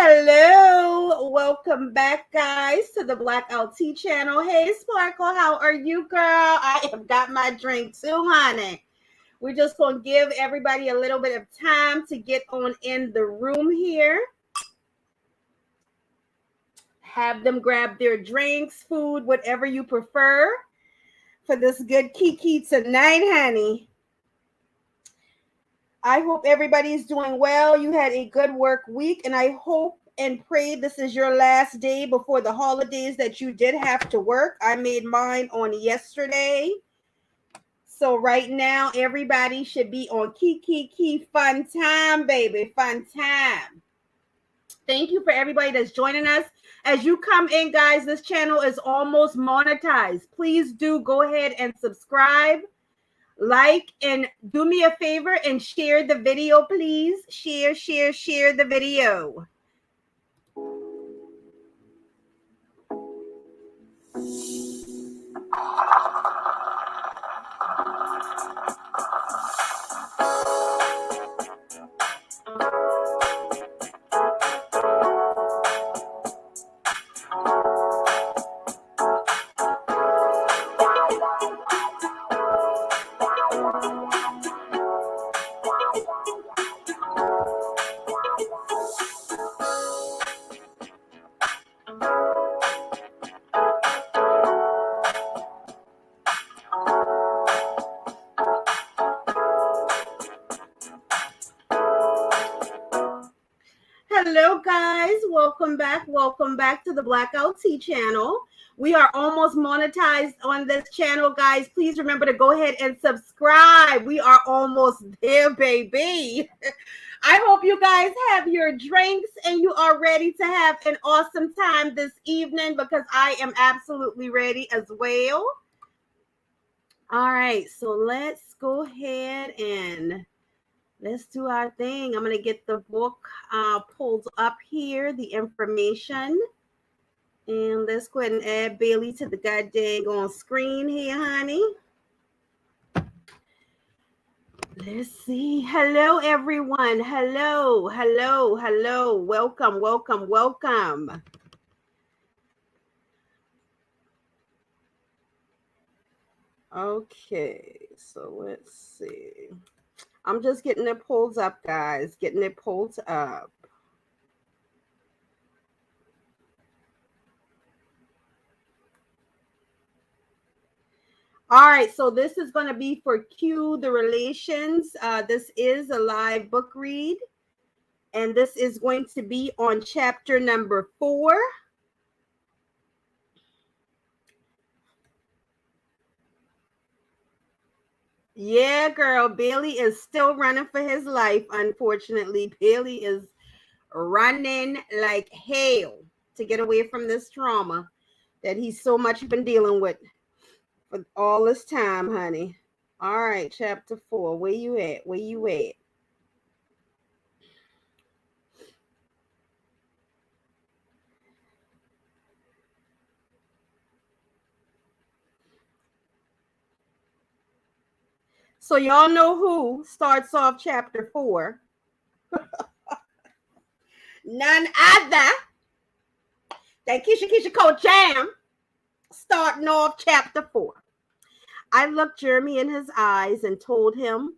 Hello, welcome back, guys, to the Blackout Tea channel. Hey, Sparkle, how are you, girl? I have got my drink too, honey. We're just going to give everybody a little bit of time to get on in the room here. Have them grab their drinks, food, whatever you prefer for this good kiki tonight, honey. I hope everybody's doing well. You had a good work week, and I hope and pray this is your last day before the holidays that you did have to work. I made mine on yesterday. So right now, everybody should be on key fun time, baby. Fun time. Thank you for everybody that's joining us. As you come in, guys, this channel is almost monetized. Please do go ahead and subscribe. Like, and do me a favor and share the video, please. Share the video. Hello, guys. Welcome back to the Blackout Tea channel. We are almost monetized on this channel, guys. Please remember to go ahead and subscribe. We are almost there, baby. I hope you guys have your drinks and you are ready to have an awesome time this evening, because I am absolutely ready as well. All right, so let's go ahead and let's do our thing. I'm going to get the book pulled up here, the information. And let's go ahead and add Bailey to the goddamn on screen here, honey. Let's see. Hello, everyone. Hello. Welcome. Okay, so let's see. I'm just getting it pulled up, guys. Getting it pulled up. All right, so this is going to be for Q, the relations. This is a live book read, and this is going to be on chapter number 4. Yeah, girl, Bailey is still running for his life, unfortunately. Bailey is running like hell to get away from this trauma that he's so much been dealing with for all this time, honey. All right, chapter 4. Where you at? So y'all know who starts off chapter 4. None other than Keisha Coach Jam, starting off chapter 4. I looked Jermey in his eyes and told him,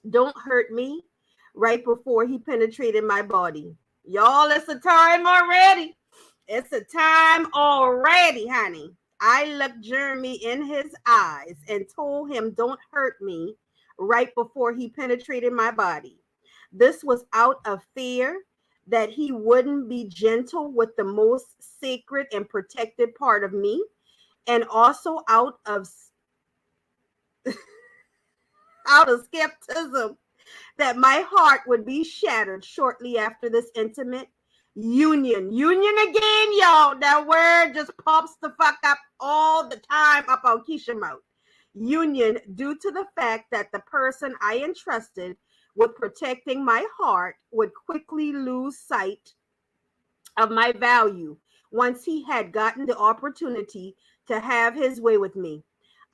"Don't hurt me," right before he penetrated my body. Y'all, it's a time already. It's a time already, honey. I looked Jermey in his eyes and told him, "Don't hurt me," right before he penetrated my body. This was out of fear that he wouldn't be gentle with the most sacred and protected part of me, and also out of skepticism that my heart would be shattered shortly after this intimate union again, y'all. That word just pops the fuck up all the time up on Keisha mouth. Union, due to the fact that the person I entrusted with protecting my heart would quickly lose sight of my value once he had gotten the opportunity to have his way with me.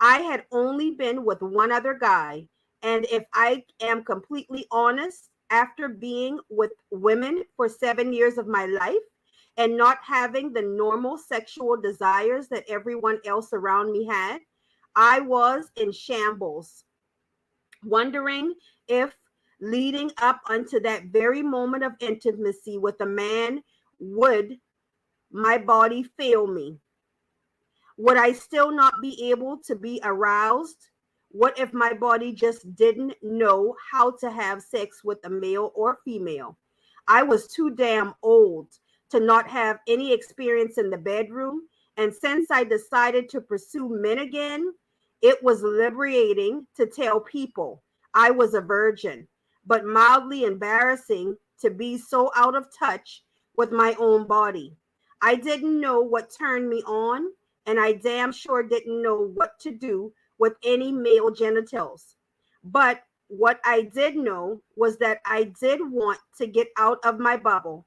I had only been with one other guy, and if I am completely honest, after being with women for 7 years of my life and not having the normal sexual desires that everyone else around me had, I was in shambles, wondering if leading up unto that very moment of intimacy with a man, would my body fail me? Would I still not be able to be aroused? What if my body just didn't know how to have sex with a male or female? I was too damn old to not have any experience in the bedroom. And since I decided to pursue men again, it was liberating to tell people I was a virgin, but mildly embarrassing to be so out of touch with my own body. I didn't know what turned me on, and I damn sure didn't know what to do with any male genitals. But what I did know was that I did want to get out of my bubble.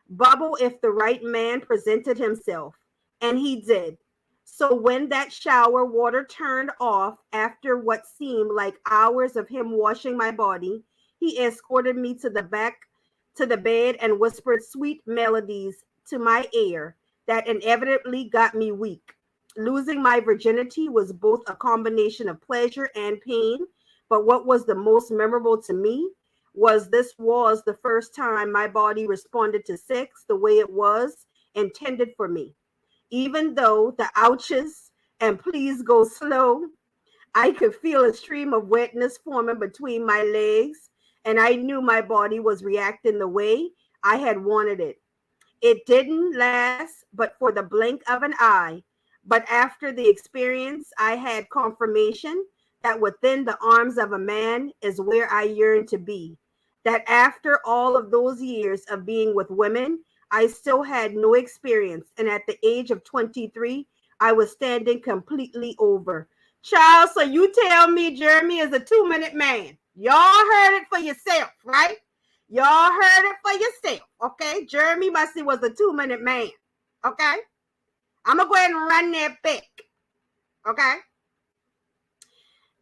Bubble if the right man presented himself, and he did. So when that shower water turned off after what seemed like hours of him washing my body, he escorted me to the back to the bed and whispered sweet melodies to my ear that inevitably got me weak. Losing my virginity was both a combination of pleasure and pain, but what was the most memorable to me was this was the first time my body responded to sex the way it was intended for me. Even though the ouches and please go slow, I could feel a stream of wetness forming between my legs, and I knew my body was reacting the way I had wanted it. It didn't last but for the blink of an eye. But after the experience, I had confirmation that within the arms of a man is where I yearn to be. That after all of those years of being with women, I still had no experience. And at the age of 23, I was standing completely over. Child, so you tell me Jeremy is a 2-minute man. Y'all heard it for yourself, right? Y'all heard it for yourself, okay? Jeremy Mussey was a 2-minute man, okay? I'm going to go ahead and run that back, okay?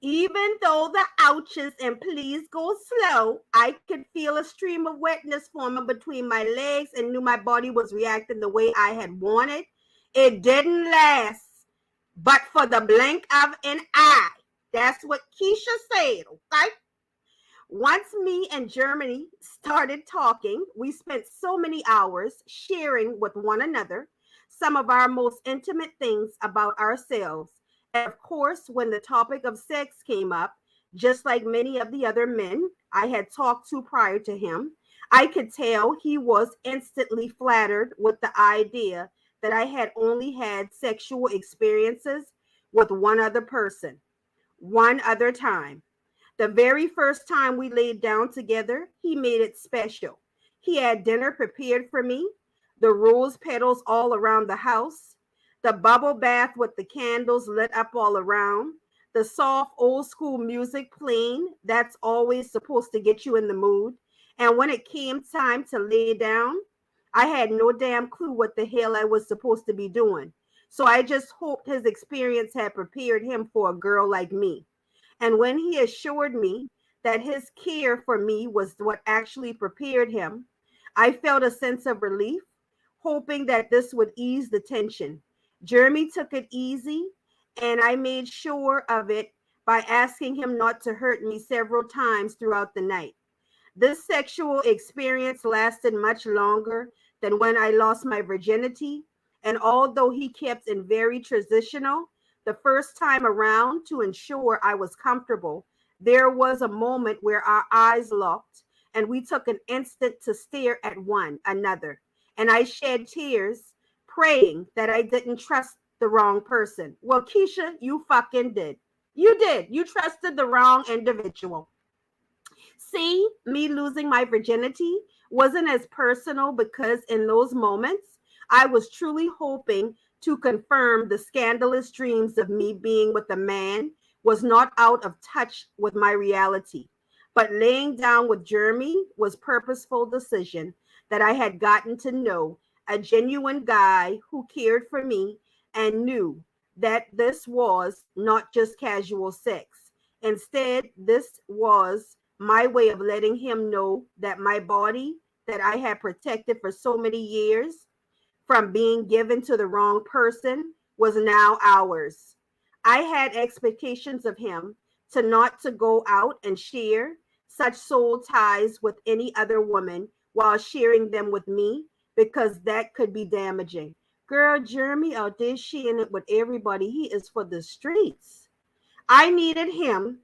Even though the ouches and please go slow, I could feel a stream of wetness forming between my legs and knew my body was reacting the way I had wanted. It didn't last but for the blink of an eye. That's what Keisha said, okay? Once me and Jermey started talking, we spent so many hours sharing with one another some of our most intimate things about ourselves. And of course, when the topic of sex came up, just like many of the other men I had talked to prior to him, I could tell he was instantly flattered with the idea that I had only had sexual experiences with one other person, one other time. The very first time we laid down together, he made it special. He had dinner prepared for me, the rose petals all around the house, the bubble bath with the candles lit up all around, the soft old school music playing that's always supposed to get you in the mood. And when it came time to lay down, I had no damn clue what the hell I was supposed to be doing. So I just hoped his experience had prepared him for a girl like me. And when he assured me that his care for me was what actually prepared him, I felt a sense of relief, hoping that this would ease the tension. Jeremy took it easy, and I made sure of it by asking him not to hurt me several times throughout the night. This sexual experience lasted much longer than when I lost my virginity, and although he kept it very traditional, the first time around to ensure I was comfortable, there was a moment where our eyes locked and we took an instant to stare at one another. And I shed tears, praying that I didn't trust the wrong person. Well, Keisha, you fucking did. You did. You trusted the wrong individual. See, me losing my virginity wasn't as personal because in those moments, I was truly hoping to confirm the scandalous dreams of me being with a man was not out of touch with my reality. But laying down with Jeremy was purposeful decision that I had gotten to know a genuine guy who cared for me and knew that this was not just casual sex. Instead, this was my way of letting him know that my body that I had protected for so many years from being given to the wrong person was now ours. I had expectations of him to not to go out and share such soul ties with any other woman while sharing them with me because that could be damaging. Girl, Jeremy out there sharing it with everybody. He is for the streets. I needed him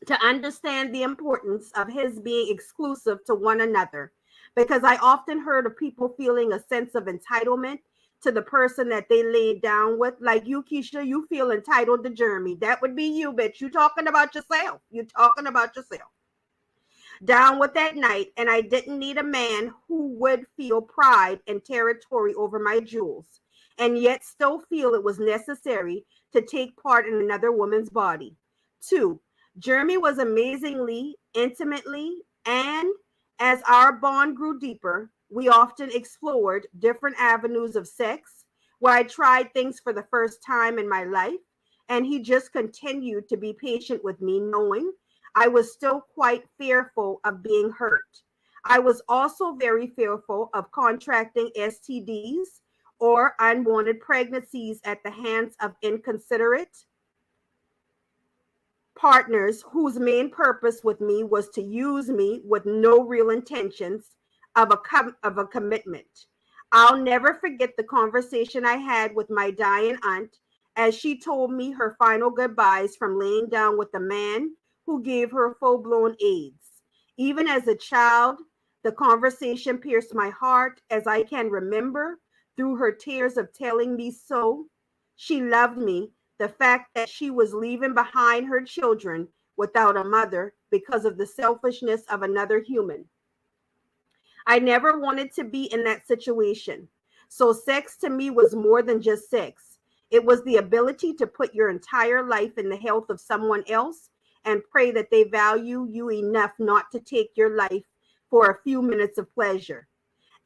to understand the importance of his being exclusive to one another because I often heard of people feeling a sense of entitlement to the person that they laid down with. Like you, Keisha, you feel entitled to Jeremy. That would be you, bitch. You talking about yourself. You talking about yourself. Down with that night, and I didn't need a man who would feel pride and territory over my jewels, and yet still feel it was necessary to take part in another woman's body. Two, Jeremy was amazingly, intimately, and as our bond grew deeper, we often explored different avenues of sex where I tried things for the first time in my life, and he just continued to be patient with me, knowing I was still quite fearful of being hurt. I was also very fearful of contracting STDs or unwanted pregnancies at the hands of inconsiderate partners whose main purpose with me was to use me with no real intentions of a commitment. I'll never forget the conversation I had with my dying aunt as she told me her final goodbyes from laying down with the man who gave her full-blown AIDS. Even as a child, the conversation pierced my heart as I can remember through her tears of telling me so. She loved me, the fact that she was leaving behind her children without a mother because of the selfishness of another human. I never wanted to be in that situation. So sex to me was more than just sex. It was the ability to put your entire life in the health of someone else and pray that they value you enough not to take your life for a few minutes of pleasure.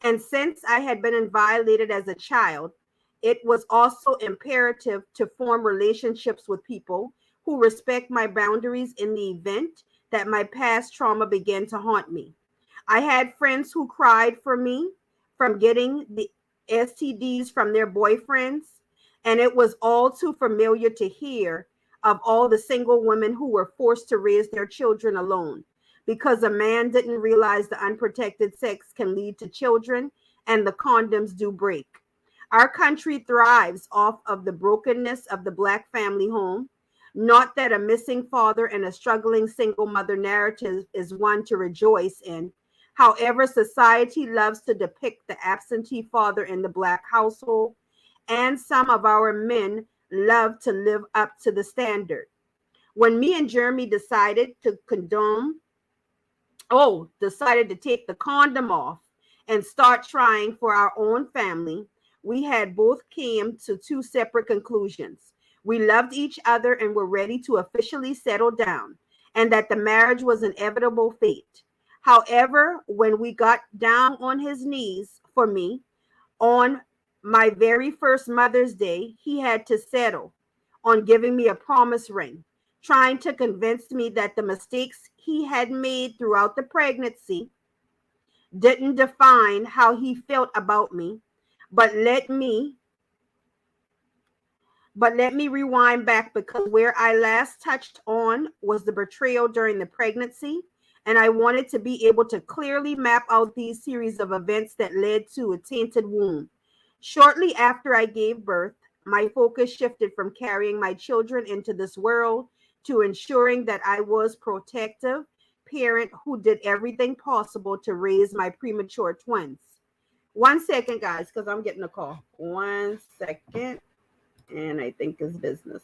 And since I had been violated as a child, it was also imperative to form relationships with people who respect my boundaries in the event that my past trauma began to haunt me. I had friends who cried for me from getting the STDs from their boyfriends, and it was all too familiar to hear of all the single women who were forced to raise their children alone because a man didn't realize the unprotected sex can lead to children and the condoms do break. Our country thrives off of the brokenness of the Black family home. Not that a missing father and a struggling single mother narrative is one to rejoice in. However, society loves to depict the absentee father in the Black household, and some of our men love to live up to the standard. When me and Jeremy decided to take the condom off and start trying for our own family, we had both came to two separate conclusions. We loved each other and were ready to officially settle down, and that the marriage was an inevitable fate. However, when we got down on his knees for me on my very first Mother's Day, he had to settle on giving me a promise ring, trying to convince me that the mistakes he had made throughout the pregnancy didn't define how he felt about me, but let me rewind back because where I last touched on was the betrayal during the pregnancy, and I wanted to be able to clearly map out these series of events that led to a tainted womb. Shortly after I gave birth, my focus shifted from carrying my children into this world to ensuring that I was protective parent who did everything possible to raise my premature twins. 1 second, guys, because I'm getting a call. 1 second, and I think it's business.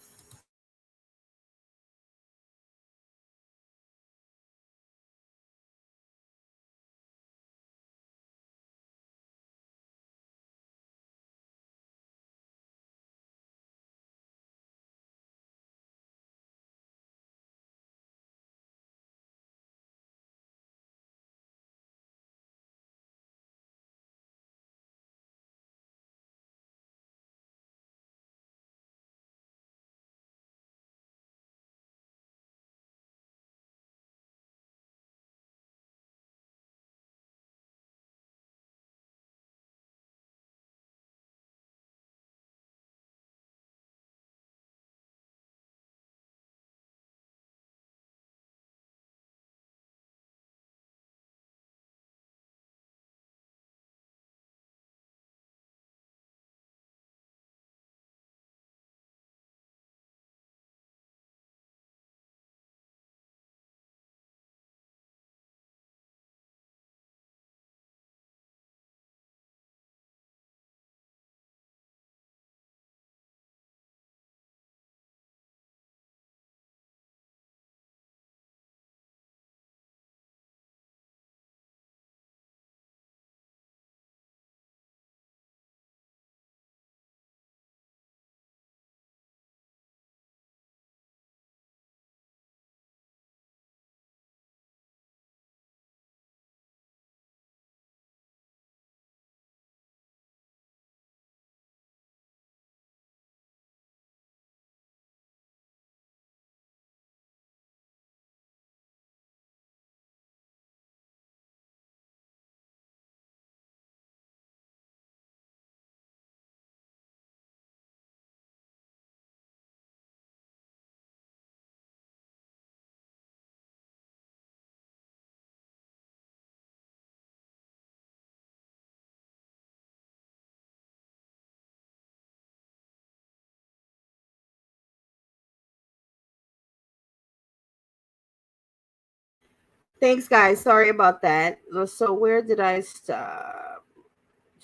Thanks, guys. Sorry about that. So where did I stop?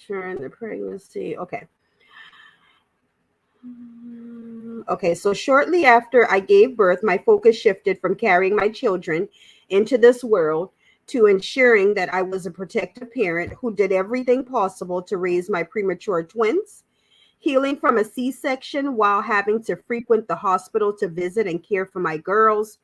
During the pregnancy. Okay. Okay, so shortly after I gave birth, my focus shifted from carrying my children into this world to ensuring that I was a protective parent who did everything possible to raise my premature twins. Healing from a C section while having to frequent the hospital to visit and care for my girls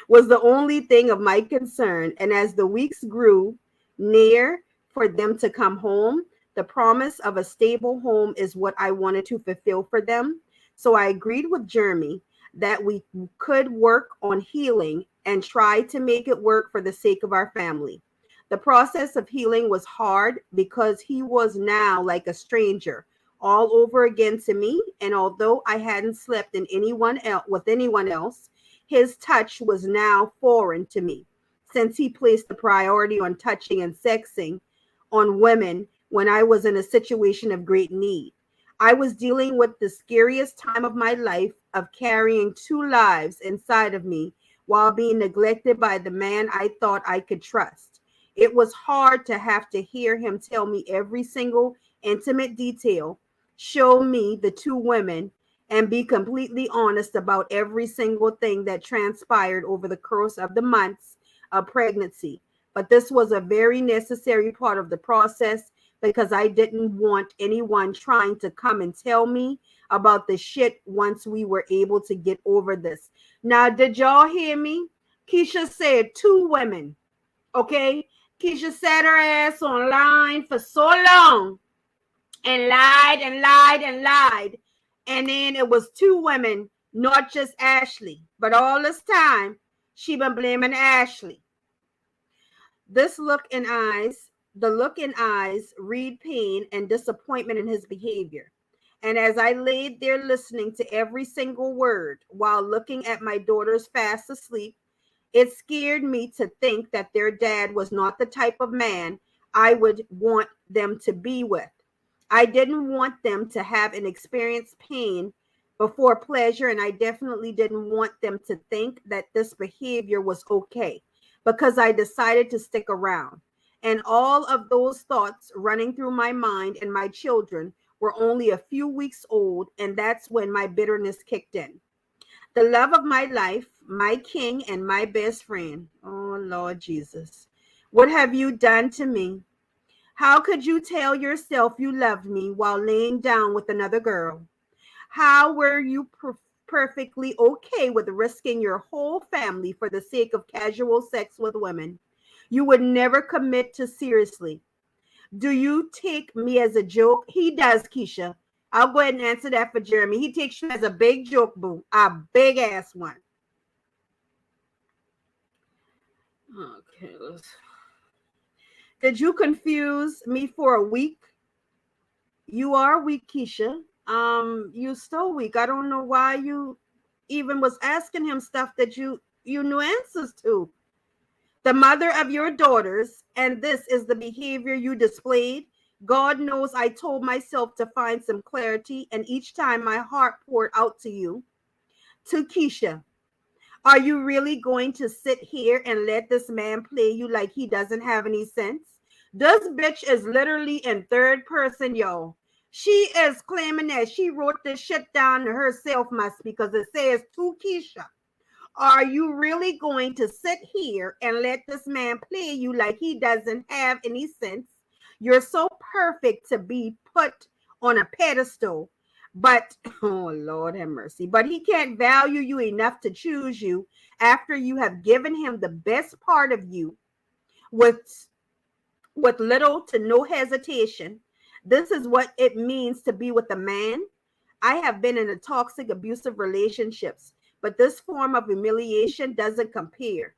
was the only thing of my concern. And as the weeks grew near for them to come home, the promise of a stable home is what I wanted to fulfill for them. So I agreed with Jeremy that we could work on healing and try to make it work for the sake of our family. The process of healing was hard because he was now like a stranger all over again to me. And although I hadn't slept in anyone else with anyone else, his touch was now foreign to me, since he placed the priority on touching and sexing on women when I was in a situation of great need. I was dealing with the scariest time of my life of carrying two lives inside of me while being neglected by the man I thought I could trust. It was hard to have to hear him tell me every single intimate detail, show me the two women, and be completely honest about every single thing that transpired over the course of the months of pregnancy. But this was a very necessary part of the process because I didn't want anyone trying to come and tell me about the shit once we were able to get over this. Now, did y'all hear me? Keisha said two women, okay? Keisha sat her ass online for so long and lied and lied and lied. And then it was two women, not just Ashley. But all this time, she been blaming Ashley. This look in eyes, the look in eyes read pain and disappointment in his behavior. And as I laid there listening to every single word while looking at my daughters fast asleep, it scared me to think that their dad was not the type of man I would want them to be with. I didn't want them to have an experience pain before pleasure, and I definitely didn't want them to think that this behavior was okay because I decided to stick around. And all of those thoughts running through my mind and my children were only a few weeks old, and that's when my bitterness kicked in. The love of my life, my king, and my best friend. Oh, Lord Jesus. What have you done to me? How could you tell yourself you loved me while laying down with another girl? How were you perfectly okay with risking your whole family for the sake of casual sex with women you would never commit to seriously? Do you take me as a joke? He does, Keisha. I'll go ahead and answer that for Jeremy. He takes you as a big joke, boo. A big ass one. Okay. Did you confuse me for a week? You are weak, Keisha. You still weak. I don't know why you even was asking him stuff that you knew answers to. The mother of your daughters, and this is the behavior you displayed. God knows I told myself to find some clarity, and each time my heart poured out to you, to Keisha. Are you really going to sit here and let this man play you like he doesn't have any sense? This bitch is literally in third person, yo. She is claiming that she wrote this shit down to herself, must, because it says to Keisha. Are you really going to sit here and let this man play you like he doesn't have any sense? You're so perfect to be put on a pedestal, but oh Lord have mercy, but he can't value you enough to choose you after you have given him the best part of you with little to no hesitation. This is what it means to be with a man. I have been in a toxic, abusive relationships, but this form of humiliation doesn't compare.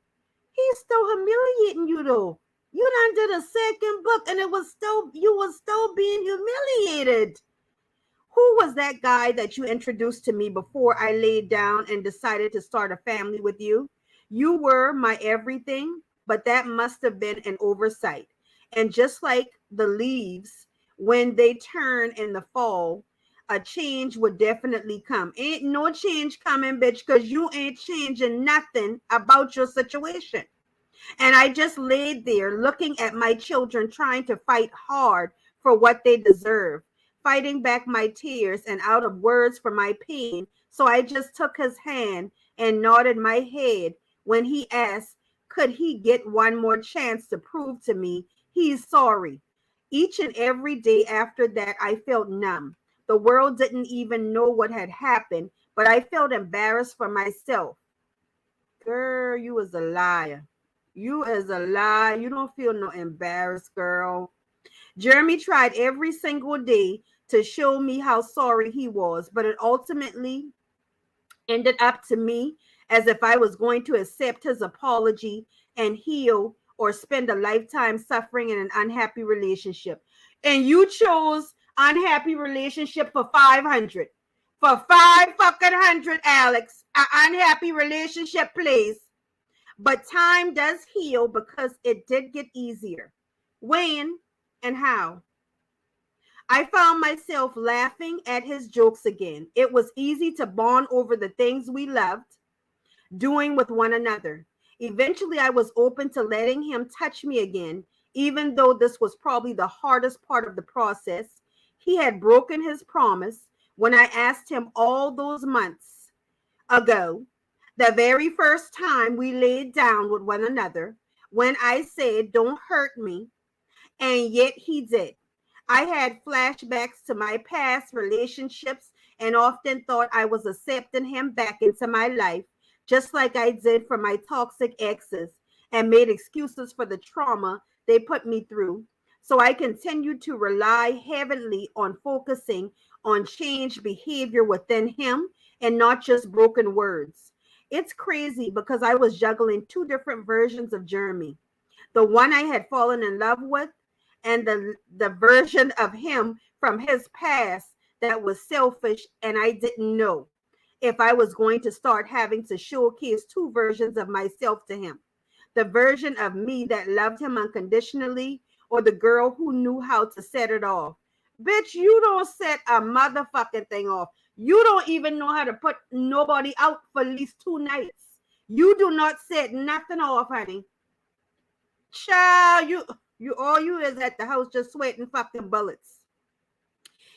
He's still humiliating you though. You done did a second book and it was still, you were still being humiliated. Who was that guy that you introduced to me before I laid down and decided to start a family with you? You were my everything, but that must have been an oversight. And just like the leaves, when they turn in the fall, a change would definitely come. Ain't no change coming, bitch, because you ain't changing nothing about your situation. And I just laid there looking at my children trying to fight hard for what they deserve, fighting back my tears and out of words for my pain. So I just took his hand and nodded my head when he asked, could he get one more chance to prove to me he's sorry? Each and every day after that, I felt numb. The world didn't even know what had happened, but I felt embarrassed for myself. Girl, you was a liar. You is a lie. You don't feel no embarrassed, girl. Jeremy tried every single day to show me how sorry he was, but it ultimately ended up to me as if I was going to accept his apology and heal or spend a lifetime suffering in an unhappy relationship. And you chose unhappy relationship for 500. For 5 fucking 100, Alex. An unhappy relationship, please. But time does heal because it did get easier. When and how? I found myself laughing at his jokes again. It was easy to bond over the things we loved doing with one another. Eventually, I was open to letting him touch me again, even though this was probably the hardest part of the process. He had broken his promise when I asked him all those months ago, the very first time we laid down with one another, when I said, don't hurt me, and yet he did. I had flashbacks to my past relationships and often thought I was accepting him back into my life, just like I did for my toxic exes, and made excuses for the trauma they put me through. So I continued to rely heavily on focusing on changed behavior within him and not just broken words. It's crazy because I was juggling two different versions of Jeremy. The one I had fallen in love with, and the version of him from his past that was selfish, and I didn't know if I was going to start having to showcase two versions of myself to him. The version of me that loved him unconditionally, or the girl who knew how to set it off. Bitch, you don't set a motherfucking thing off. You don't even know how to put nobody out for at least 2 nights. You do not set nothing off, honey. Child, you all you is at the house just sweating fucking bullets.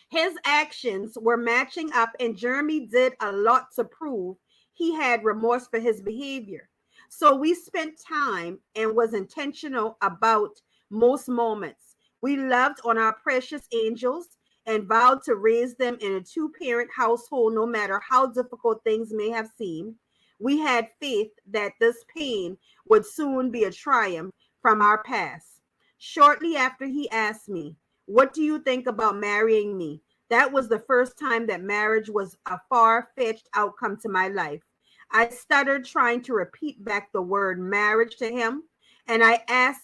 His actions were matching up, and Jeremy did a lot to prove he had remorse for his behavior. So we spent time and was intentional about most moments. We loved on our precious angels and vowed to raise them in a 2-parent household no matter how difficult things may have seemed. We had faith that this pain would soon be a triumph from our past. Shortly after he asked me, what do you think about marrying me? That was the first time that marriage was a far-fetched outcome to my life. I stuttered trying to repeat back the word marriage to him, and I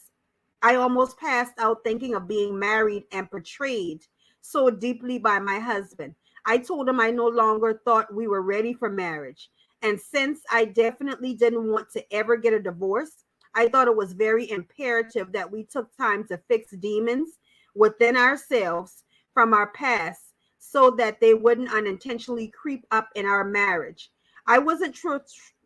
almost passed out thinking of being married and portrayed so deeply by my husband. I told him I no longer thought we were ready for marriage. And since I definitely didn't want to ever get a divorce, I thought it was very imperative that we took time to fix demons within ourselves from our past so that they wouldn't unintentionally creep up in our marriage. I wasn't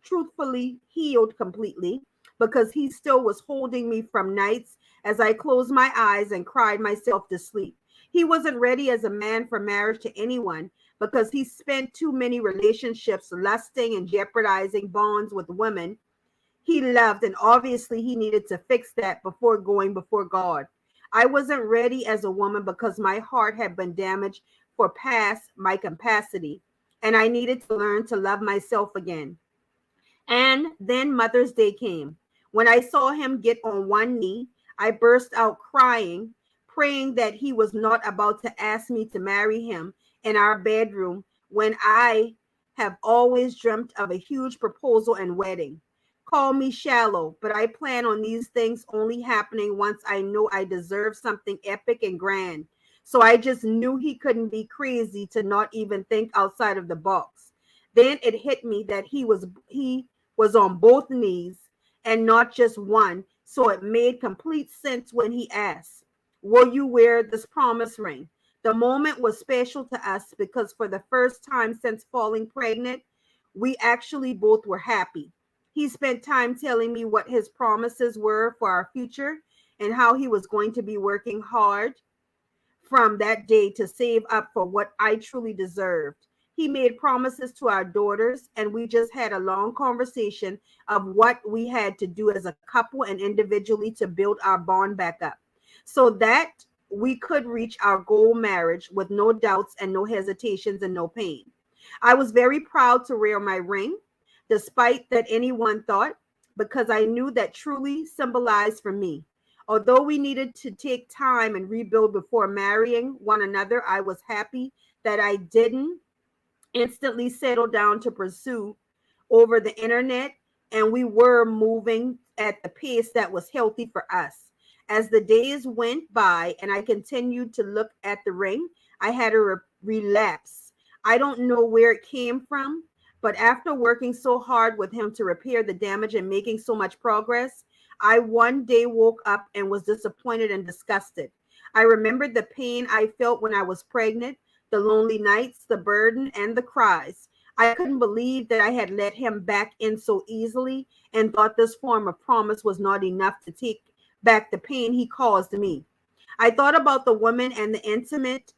truthfully healed completely because he still was holding me from nights as I closed my eyes and cried myself to sleep. He wasn't ready as a man for marriage to anyone because he spent too many relationships lusting and jeopardizing bonds with women he loved, and obviously he needed to fix that before going before God. I wasn't ready as a woman because my heart had been damaged for past my capacity, and I needed to learn to love myself again. And then Mother's Day came. When I saw him get on one knee, I burst out crying, praying that he was not about to ask me to marry him in our bedroom when I have always dreamt of a huge proposal and wedding. Call me shallow, but I plan on these things only happening once I know I deserve something epic and grand. So I just knew he couldn't be crazy to not even think outside of the box. Then it hit me that he was on both knees and not just one, so it made complete sense when he asked, will you wear this promise ring? The moment was special to us because for the first time since falling pregnant, we actually both were happy. He spent time telling me what his promises were for our future and how he was going to be working hard from that day to save up for what I truly deserved. He made promises to our daughters, and we just had a long conversation of what we had to do as a couple and individually to build our bond back up so that we could reach our goal marriage with no doubts and no hesitations and no pain. I was very proud to wear my ring, despite that anyone thought, because I knew that truly symbolized for me. Although we needed to take time and rebuild before marrying one another, I was happy that I didn't instantly settle down to pursue over the internet, and we were moving at the pace that was healthy for us. As the days went by and I continued to look at the ring, I had a relapse. I don't know where it came from, but after working so hard with him to repair the damage and making so much progress, I one day woke up and was disappointed and disgusted. I remembered the pain I felt when I was pregnant, the lonely nights, the burden, and the cries. I couldn't believe that I had let him back in so easily and thought this form of promise was not enough to take back the pain he caused me. I thought about the woman and the intimate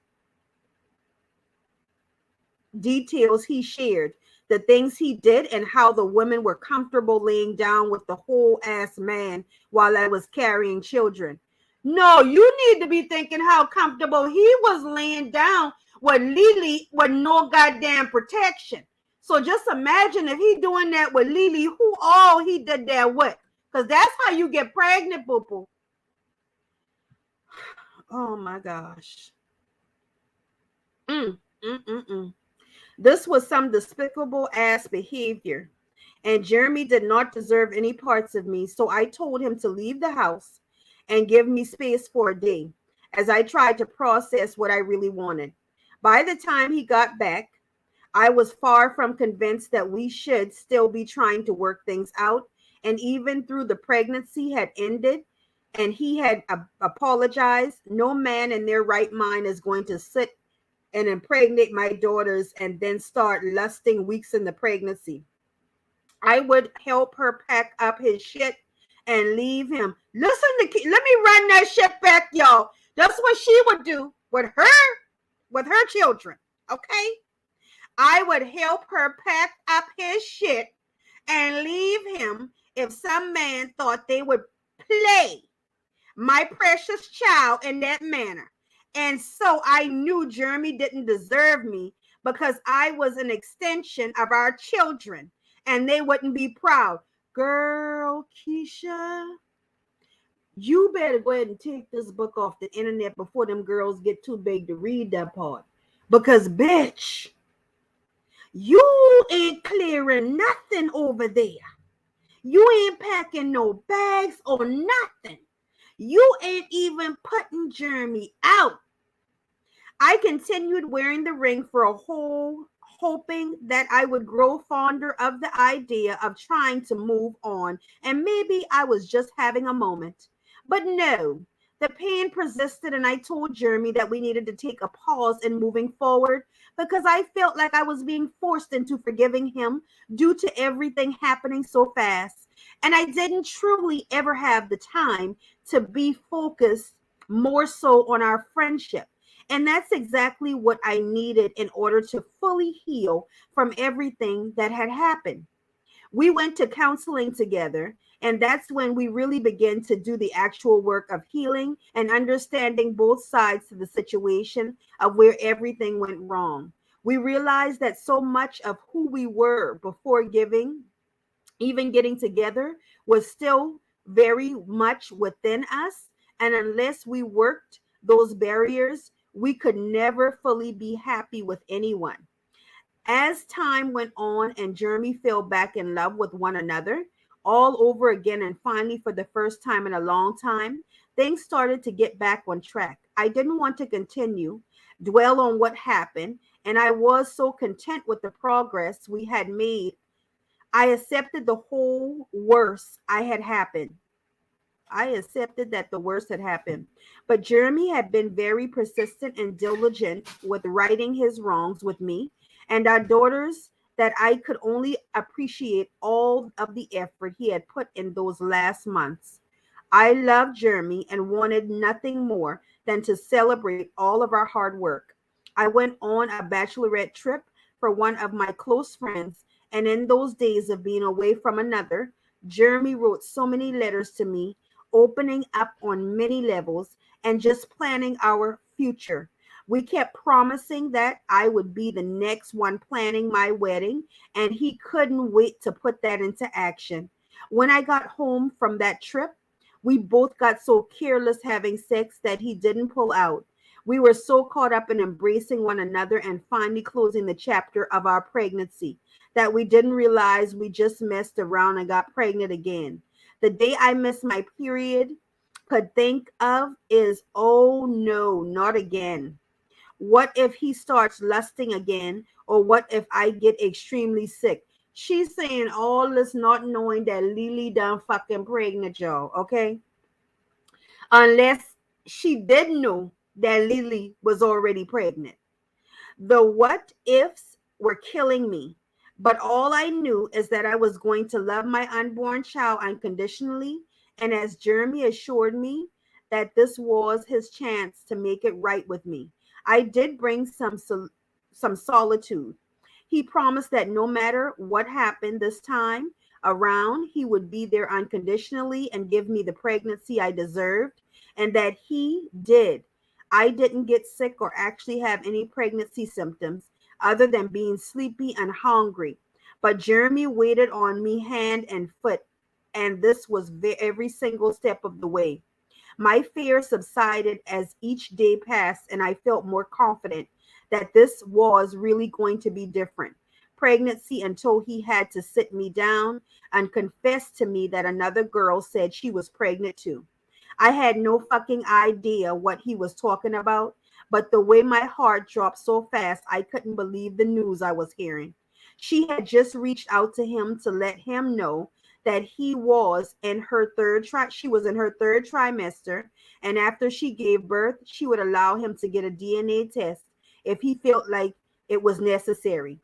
details he shared, the things he did, and how the women were comfortable laying down with the whole ass man while I was carrying children. No, you need to be thinking how comfortable he was laying down with Lily with no goddamn protection. So just imagine if he doing that with Lily, who all he did that with. Because that's how you get pregnant, boo-boo. Oh my gosh. Mm, mm, mm, mm. This was some despicable ass behavior, and Jeremy did not deserve any parts of me, so I told him to leave the house and give me space for a day as I tried to process what I really wanted. By the time he got back, I was far from convinced that we should still be trying to work things out, and even through the pregnancy had ended and he had apologized, no man in their right mind is going to sit and impregnate my daughters and then start lusting weeks in the pregnancy. I would help her pack up his shit and leave him. Listen to, let me run that shit back, y'all. That's what she would do with her children. Okay. I would help her pack up his shit and leave him if some man thought they would play my precious child in that manner. And so I knew Jeremy didn't deserve me because I was an extension of our children and they wouldn't be proud. Girl, Keisha, you better go ahead and take this book off the internet before them girls get too big to read that part. Because, bitch, you ain't clearing nothing over there. You ain't packing no bags or nothing. You ain't even putting Jeremy out. I continued wearing the ring for a whole, hoping that I would grow fonder of the idea of trying to move on, and maybe I was just having a moment. But no, the pain persisted, and I told Jeremy that we needed to take a pause in moving forward because I felt like I was being forced into forgiving him due to everything happening so fast. And I didn't truly ever have the time to be focused more so on our friendship. And that's exactly what I needed in order to fully heal from everything that had happened. We went to counseling together, and that's when we really began to do the actual work of healing and understanding both sides to the situation of where everything went wrong. We realized that so much of who we were before even getting together, was still very much within us. And unless we worked those barriers, we could never fully be happy with anyone. As time went on and Jeremy fell back in love with one another all over again, and finally, for the first time in a long time, things started to get back on track. I didn't want to continue, dwell on what happened, and I was so content with the progress we had made. I accepted the whole worst I had happened. I accepted that the worst had happened. But Jeremy had been very persistent and diligent with righting his wrongs with me and our daughters, that I could only appreciate all of the effort he had put in those last months. I loved Jeremy and wanted nothing more than to celebrate all of our hard work. I went on a bachelorette trip for one of my close friends, and in those days of being away from another, Jeremy wrote so many letters to me, opening up on many levels and just planning our future. We kept promising that I would be the next one planning my wedding, and he couldn't wait to put that into action. When I got home from that trip, we both got so careless having sex that he didn't pull out. We were so caught up in embracing one another and finally closing the chapter of our pregnancy that we didn't realize we just messed around and got pregnant again. The day I missed my period could think of is, oh no, not again. What if he starts lusting again? Or what if I get extremely sick? She's saying all this not knowing that Lily done fucking pregnant, y'all, okay? Unless she didn't know that Lily was already pregnant. The what ifs were killing me. But all I knew is that I was going to love my unborn child unconditionally. And as Jeremy assured me that this was his chance to make it right with me, I did bring some solitude. He promised that no matter what happened this time around, he would be there unconditionally and give me the pregnancy I deserved, and that he did. I didn't get sick or actually have any pregnancy symptoms other than being sleepy and hungry. But Jeremy waited on me hand and foot, and this was every single step of the way. My fear subsided as each day passed, and I felt more confident that this was really going to be different. Pregnancy until he had to sit me down and confess to me that another girl said she was pregnant too. I had no fucking idea what he was talking about, but the way my heart dropped so fast, I couldn't believe the news I was hearing. She had just reached out to him to let him know that she was in her third trimester, and after she gave birth, she would allow him to get a DNA test if he felt like it was necessary.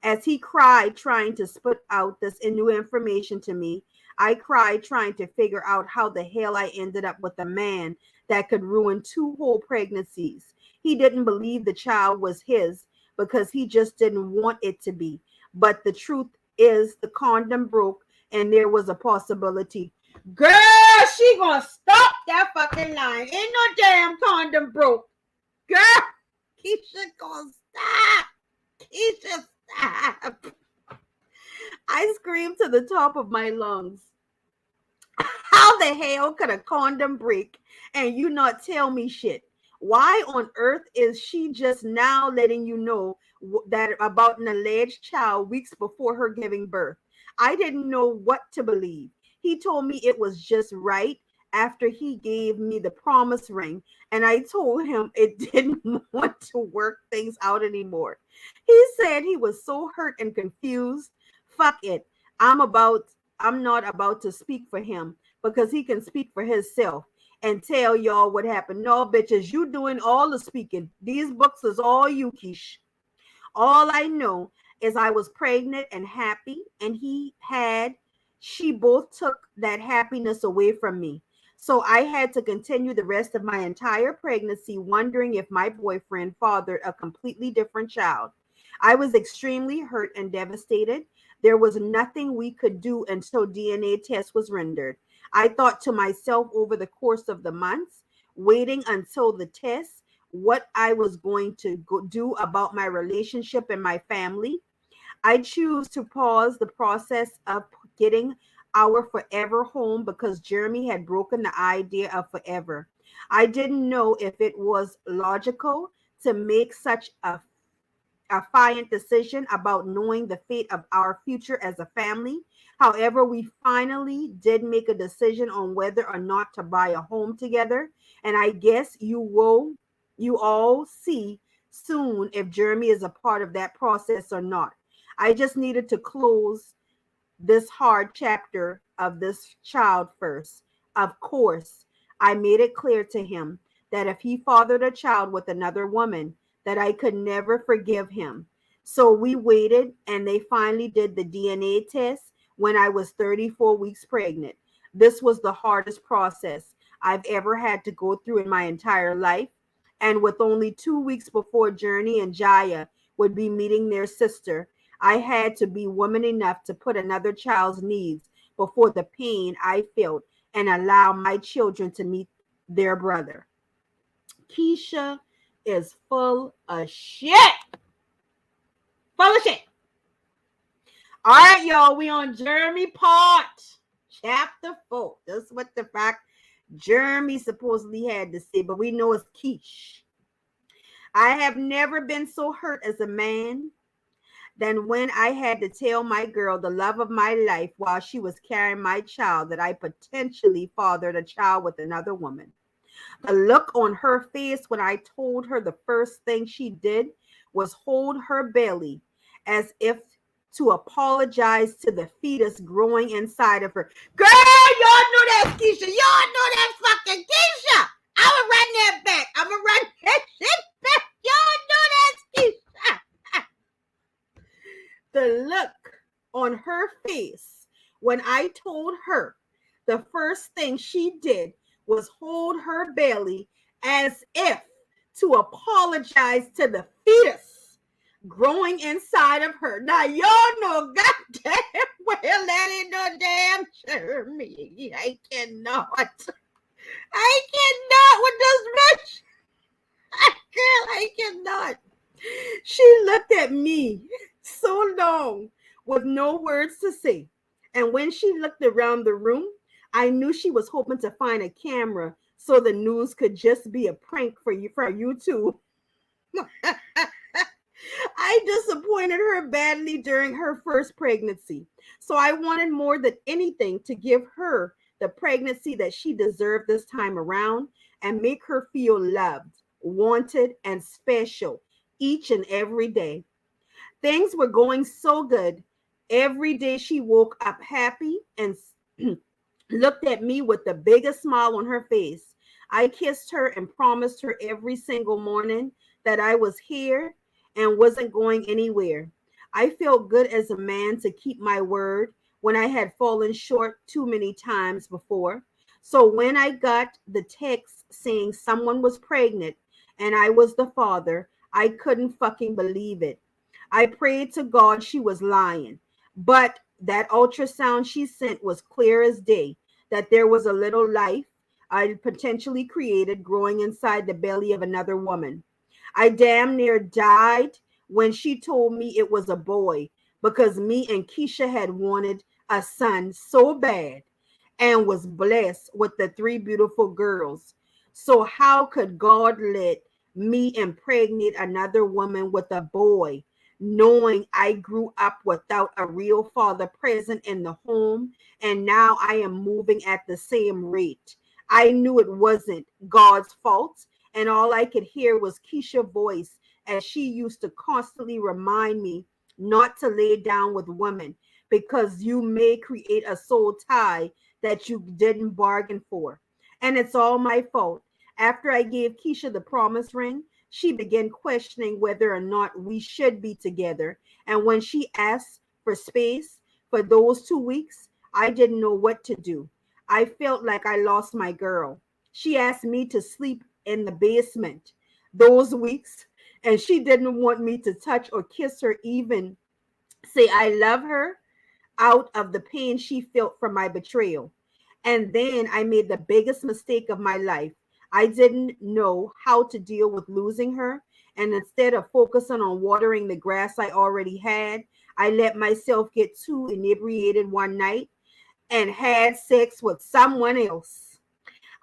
As he cried trying to spit out this new information to me, I cried trying to figure out how the hell I ended up with a man that could ruin two whole pregnancies. He didn't believe the child was his because he just didn't want it to be. But the truth is the condom broke and there was a possibility. Girl, she gonna stop that fucking line. Ain't no damn condom broke. Girl, Keisha gonna stop. Keisha, stop. I screamed to the top of my lungs. How the hell could a condom break and you not tell me shit? Why on earth is she just now letting you know that about an alleged child weeks before her giving birth? I didn't know what to believe. He told me it was just right after he gave me the promise ring, and I told him it didn't want to work things out anymore. He said he was so hurt and confused. Fuck it. I'm not about to speak for him because he can speak for himself and tell y'all what happened. No, bitches, you doing all the speaking. These books is all you, Keish. All I know is I was pregnant and happy, and she both took that happiness away from me. So I had to continue the rest of my entire pregnancy wondering if my boyfriend fathered a completely different child. I was extremely hurt and devastated. There was nothing we could do until DNA test was rendered. I thought to myself over the course of the months, waiting until the test, what I was going to do about my relationship and my family. I choose to pause the process of getting our forever home because Jeremy had broken the idea of forever. I didn't know if it was logical to make such a defiant decision about knowing the fate of our future as a family. However, we finally did make a decision on whether or not to buy a home together. And I guess you all see soon if Jeremy is a part of that process or not. I just needed to close this hard chapter of this child first. Of course, I made it clear to him that if he fathered a child with another woman, that I could never forgive him. So we waited, and they finally did the DNA test when I was 34 weeks pregnant. This was the hardest process I've ever had to go through in my entire life. And with only 2 weeks before Journey and Jaya would be meeting their sister, I had to be woman enough to put another child's needs before the pain I felt and allow my children to meet their brother. Keisha is full of shit. Full of shit. All right, y'all. We on Jermey part chapter 4. That's what the fact Jermey supposedly had to say, but we know it's Keish. I have never been so hurt as a man than when I had to tell my girl, the love of my life, while she was carrying my child, that I potentially fathered a child with another woman. The look on her face when I told her, the first thing she did was hold her belly as if to apologize to the fetus growing inside of her. Girl, y'all know that's Keisha. Y'all know that's fucking Keisha. I'ma run that back. I'ma run that shit back. Y'all know that's Keisha. The look on her face when I told her, the first thing she did was hold her belly as if to apologize to the fetus growing inside of her. Now, y'all know goddamn well that ain't no damn Jermey. I cannot with this bitch. Girl, I cannot. She looked at me so long with no words to say. And when she looked around the room, I knew she was hoping to find a camera so the news could just be a prank for you two. I disappointed her badly during her first pregnancy. So I wanted more than anything to give her the pregnancy that she deserved this time around and make her feel loved, wanted, and special each and every day. Things were going so good. Every day she woke up happy and looked at me with the biggest smile on her face. I kissed her and promised her every single morning that I was here and wasn't going anywhere. I felt good as a man to keep my word when I had fallen short too many times before. So when I got the text saying someone was pregnant and I was the father, I couldn't fucking believe it. I prayed to God she was lying, but that ultrasound she sent was clear as day that there was a little life I potentially created growing inside the belly of another woman. I damn near died when she told me it was a boy because me and Keisha had wanted a son so bad and was blessed with the 3 beautiful girls. So how could God let me impregnate another woman with a boy, knowing I grew up without a real father present in the home, and now I am moving at the same rate? I knew it wasn't God's fault, and all I could hear was Keisha's voice as she used to constantly remind me not to lay down with women because you may create a soul tie that you didn't bargain for. And it's all my fault. After I gave Keisha the promise ring, she began questioning whether or not we should be together. And when she asked for space for those 2 weeks, I didn't know what to do. I felt like I lost my girl. She asked me to sleep in the basement those weeks, and she didn't want me to touch or kiss her, even say I love her, out of the pain she felt from my betrayal. And then I made the biggest mistake of my life. I didn't know how to deal with losing her. And instead of focusing on watering the grass I already had, I let myself get too inebriated one night and had sex with someone else.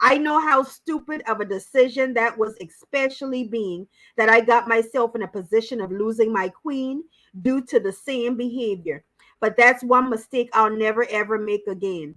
I know how stupid of a decision that was, especially being that I got myself in a position of losing my queen due to the same behavior. But that's one mistake I'll never ever make again.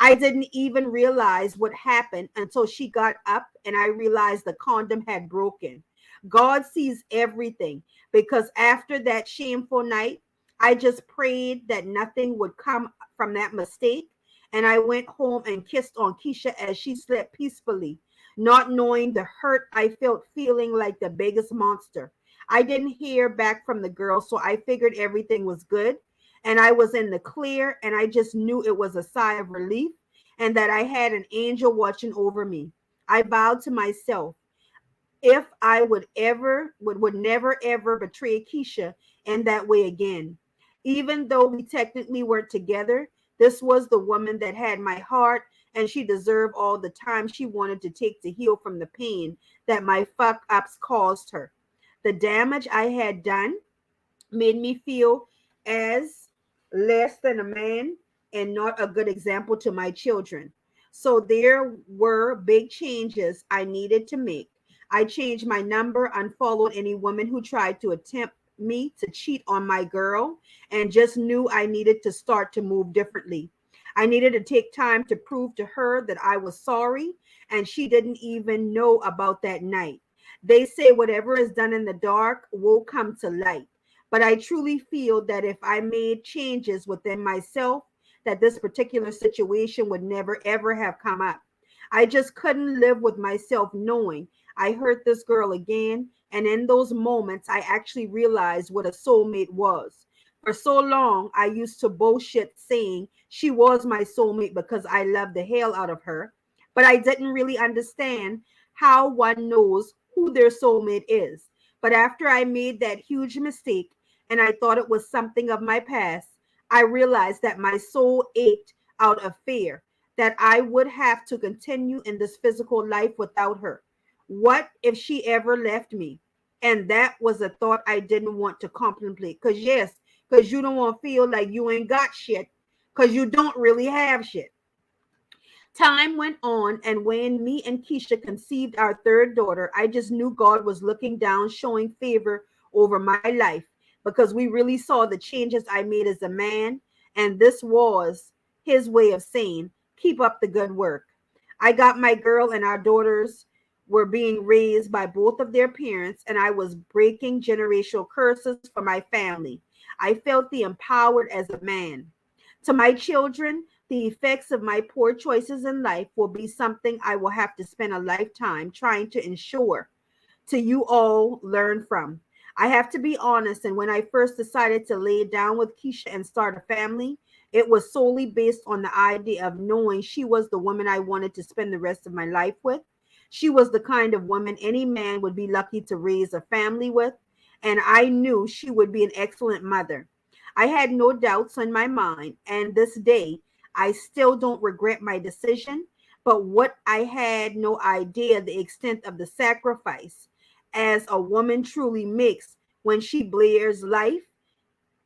I didn't even realize what happened until she got up and I realized the condom had broken. God sees everything because after that shameful night, I just prayed that nothing would come from that mistake and I went home and kissed on Keisha as she slept peacefully, not knowing the hurt I felt, feeling like the biggest monster. I didn't hear back from the girl, so I figured everything was good and I was in the clear, and I just knew it was a sigh of relief and that I had an angel watching over me. I vowed to myself, if I would never ever betray Keisha in that way again. Even though we technically weren't together, this was the woman that had my heart, and she deserved all the time she wanted to take to heal from the pain that my fuck ups caused her. The damage I had done made me feel as less than a man and not a good example to my children. So there were big changes I needed to make. I changed my number, unfollowed any woman who tried to attempt me to cheat on my girl, and just knew I needed to start to move differently. I needed to take time to prove to her that I was sorry, and she didn't even know about that night. They say whatever is done in the dark will come to light. But I truly feel that if I made changes within myself, that this particular situation would never ever have come up. I just couldn't live with myself knowing I hurt this girl again. And in those moments, I actually realized what a soulmate was. For so long, I used to bullshit saying she was my soulmate because I loved the hell out of her. But I didn't really understand how one knows who their soulmate is. But after I made that huge mistake and I thought it was something of my past, I realized that my soul ached out of fear that I would have to continue in this physical life without her. What if she ever left me? And that was a thought I didn't want to contemplate. Because, yes, because you don't want to feel like you ain't got shit, because you don't really have shit. Time went on, and when me and Keisha conceived our third daughter, I just knew God was looking down, showing favor over my life because we really saw the changes I made as a man, and this was his way of saying, keep up the good work. I got my girl, and our daughters were being raised by both of their parents, and I was breaking generational curses for my family. I felt the empowered as a man. To my children, the effects of my poor choices in life will be something I will have to spend a lifetime trying to ensure to you all learn from. I have to be honest, and when I first decided to lay down with Keisha and start a family, it was solely based on the idea of knowing she was the woman I wanted to spend the rest of my life with. She was the kind of woman any man would be lucky to raise a family with, and I knew she would be an excellent mother. I had no doubts in my mind, and this day I still don't regret my decision, but what I had no idea the extent of the sacrifice as a woman truly makes when she blares life,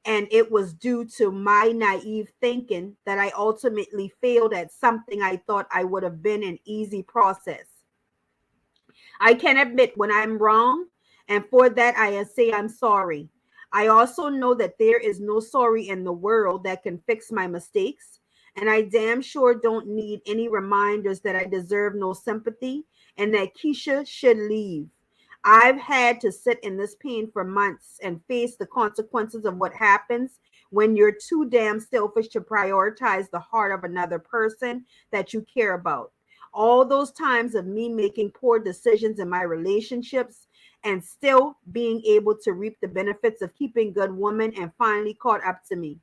and it was due to my naive thinking that I ultimately failed at something I thought I would have been an easy process. I can admit when I'm wrong, and for that I say I'm sorry. I also know that there is no sorry in the world that can fix my mistakes, and I damn sure don't need any reminders that I deserve no sympathy and that Keisha should leave. I've had to sit in this pain for months and face the consequences of what happens when you're too damn selfish to prioritize the heart of another person that you care about. All those times of me making poor decisions in my relationships and still being able to reap the benefits of keeping good woman and finally caught up to me.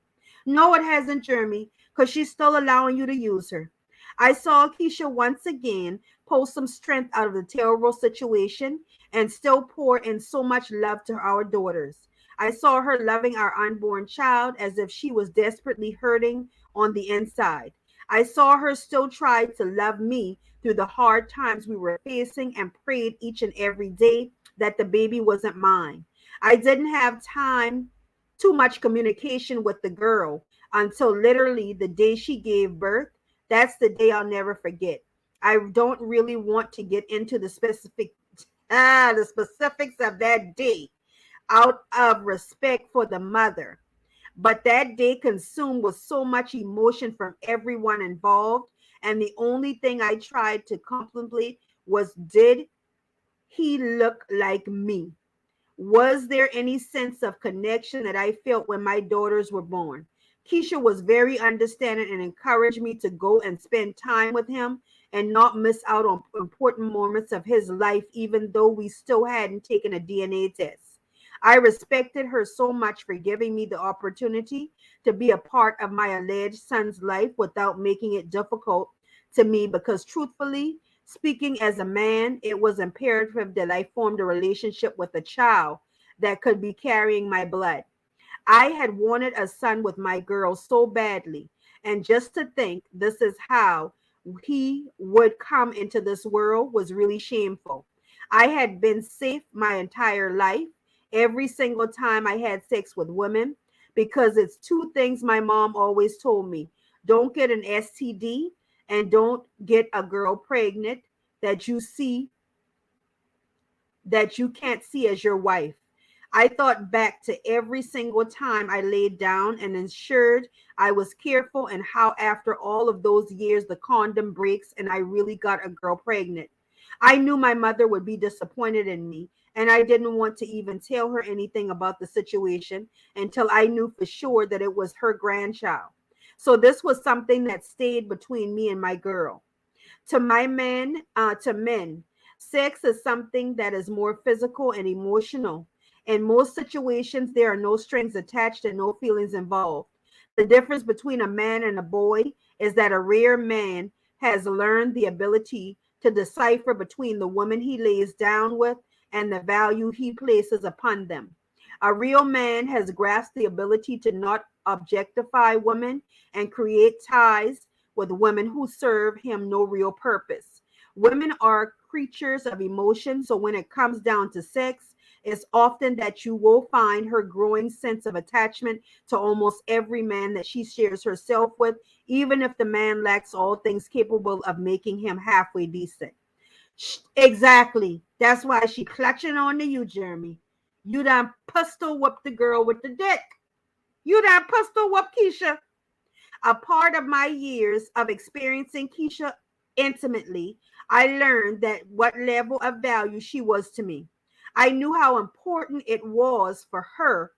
No, it hasn't, Jeremy, because she's still allowing you to use her. I saw Keisha once again pull some strength out of the terrible situation and still pour in so much love to our daughters. I saw her loving our unborn child as if she was desperately hurting on the inside. I saw her still try to love me through the hard times we were facing and prayed each and every day that the baby wasn't mine. I didn't have time, too much communication with the girl until literally the day she gave birth. That's the day I'll never forget. I don't really want to get into the specifics of that day out of respect for the mother. But that day consumed with so much emotion from everyone involved. And the only thing I tried to contemplate was, did he look like me? Was there any sense of connection that I felt when my daughters were born? Keisha was very understanding and encouraged me to go and spend time with him and not miss out on important moments of his life, even though we still hadn't taken a DNA test. I respected her so much for giving me the opportunity to be a part of my alleged son's life without making it difficult to me, because truthfully speaking, as a man, it was imperative that I formed a relationship with a child that could be carrying my blood. I had wanted a son with my girl so badly, and just to think this is how he would come into this world was really shameful. I had been safe my entire life, every single time I had sex with women, because it's two things my mom always told me: don't get an STD and don't get a girl pregnant that you see that you can't see as your wife. I thought back to every single time I laid down and ensured I was careful, and how after all of those years the condom breaks and I really got a girl pregnant. I knew my mother would be disappointed in me, and I didn't want to even tell her anything about the situation until I knew for sure that it was her grandchild. So this was something that stayed between me and my girl. To men, sex is something that is more physical and emotional. In most situations, there are no strings attached and no feelings involved. The difference between a man and a boy is that a rare man has learned the ability to decipher between the woman he lays down with and the value he places upon them. A real man has grasped the ability to not objectify women and create ties with women who serve him no real purpose. Women are creatures of emotion, so when it comes down to sex, it's often that you will find her growing sense of attachment to almost every man that she shares herself with, even if the man lacks all things capable of making him halfway decent. Exactly. That's why she clutching on to you, Jeremy. You done pistol whooped the girl with the dick. You done pistol whooped Keisha. A part of my years of experiencing Keisha intimately, I learned that what level of value she was to me. I knew how important it was for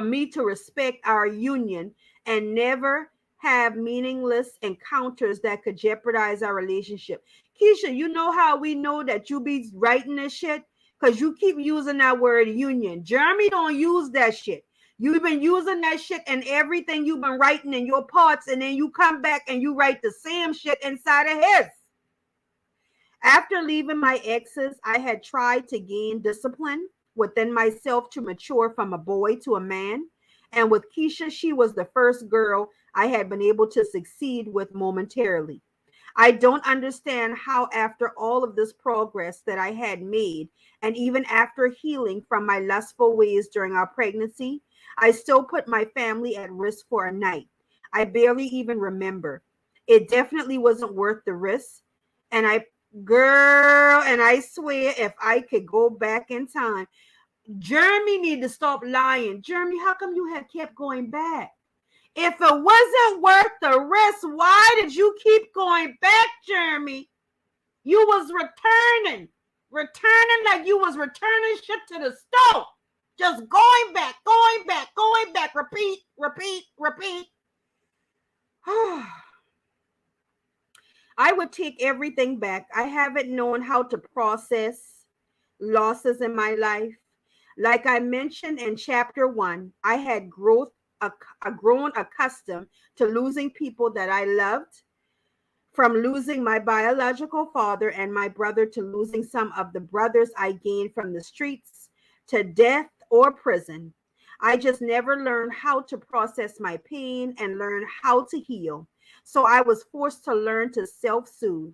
me to respect our union and never have meaningless encounters that could jeopardize our relationship. Keisha, you know how we know that you be writing this shit? Because you keep using that word union. Jeremy don't use that shit. You've been using that shit in everything you've been writing in your parts, and then you come back and you write the same shit inside of his. After leaving my exes, I had tried to gain discipline within myself to mature from a boy to a man. And with Keisha, she was the first girl I had been able to succeed with momentarily. I don't understand how, after all of this progress that I had made, and even after healing from my lustful ways during our pregnancy, I still put my family at risk for a night. I barely even remember. It definitely wasn't worth the risk. And I swear if I could go back in time, Jeremy need to stop lying. Jeremy, how come you have kept going back? If it wasn't worth the risk, why did you keep going back, Jeremy? You was returning like you was returning shit to the store. Just going back, repeat, repeat, repeat. I would take everything back. I haven't known how to process losses in my life. Like I mentioned in chapter 1, I had grown accustomed to losing people that I loved, from losing my biological father and my brother to losing some of the brothers I gained from the streets to death or prison. I just never learned how to process my pain and learn how to heal. So I was forced to learn to self-soothe.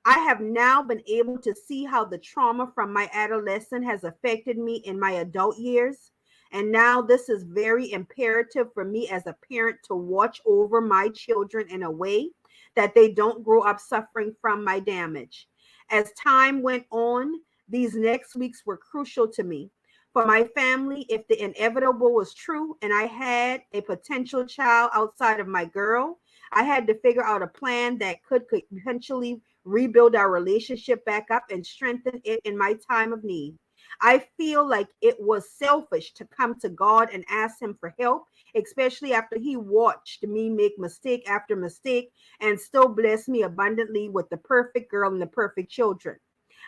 I have now been able to see how the trauma from my adolescence has affected me in my adult years. And now this is very imperative for me as a parent to watch over my children in a way that they don't grow up suffering from my damage. As time went on, these next weeks were crucial to me. For my family, if the inevitable was true and I had a potential child outside of my girl, I had to figure out a plan that could potentially rebuild our relationship back up and strengthen it in my time of need. I feel like it was selfish to come to God and ask him for help, especially after he watched me make mistake after mistake and still bless me abundantly with the perfect girl and the perfect children.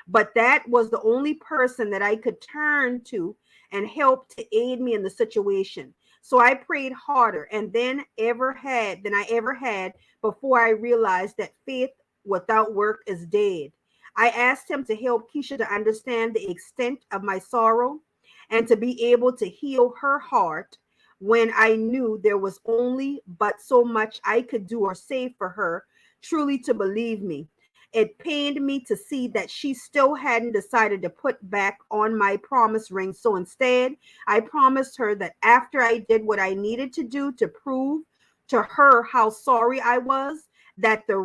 But that was the only person that I could turn to and help to aid me in the situation. So I prayed harder than I ever had before I realized that faith without work is dead. I asked him to help Keisha to understand the extent of my sorrow and to be able to heal her heart when I knew there was only but so much I could do or say for her truly to believe me. It pained me to see that she still hadn't decided to put back on my promise ring. So instead, I promised her that after I did what I needed to do to prove to her how sorry I was, that the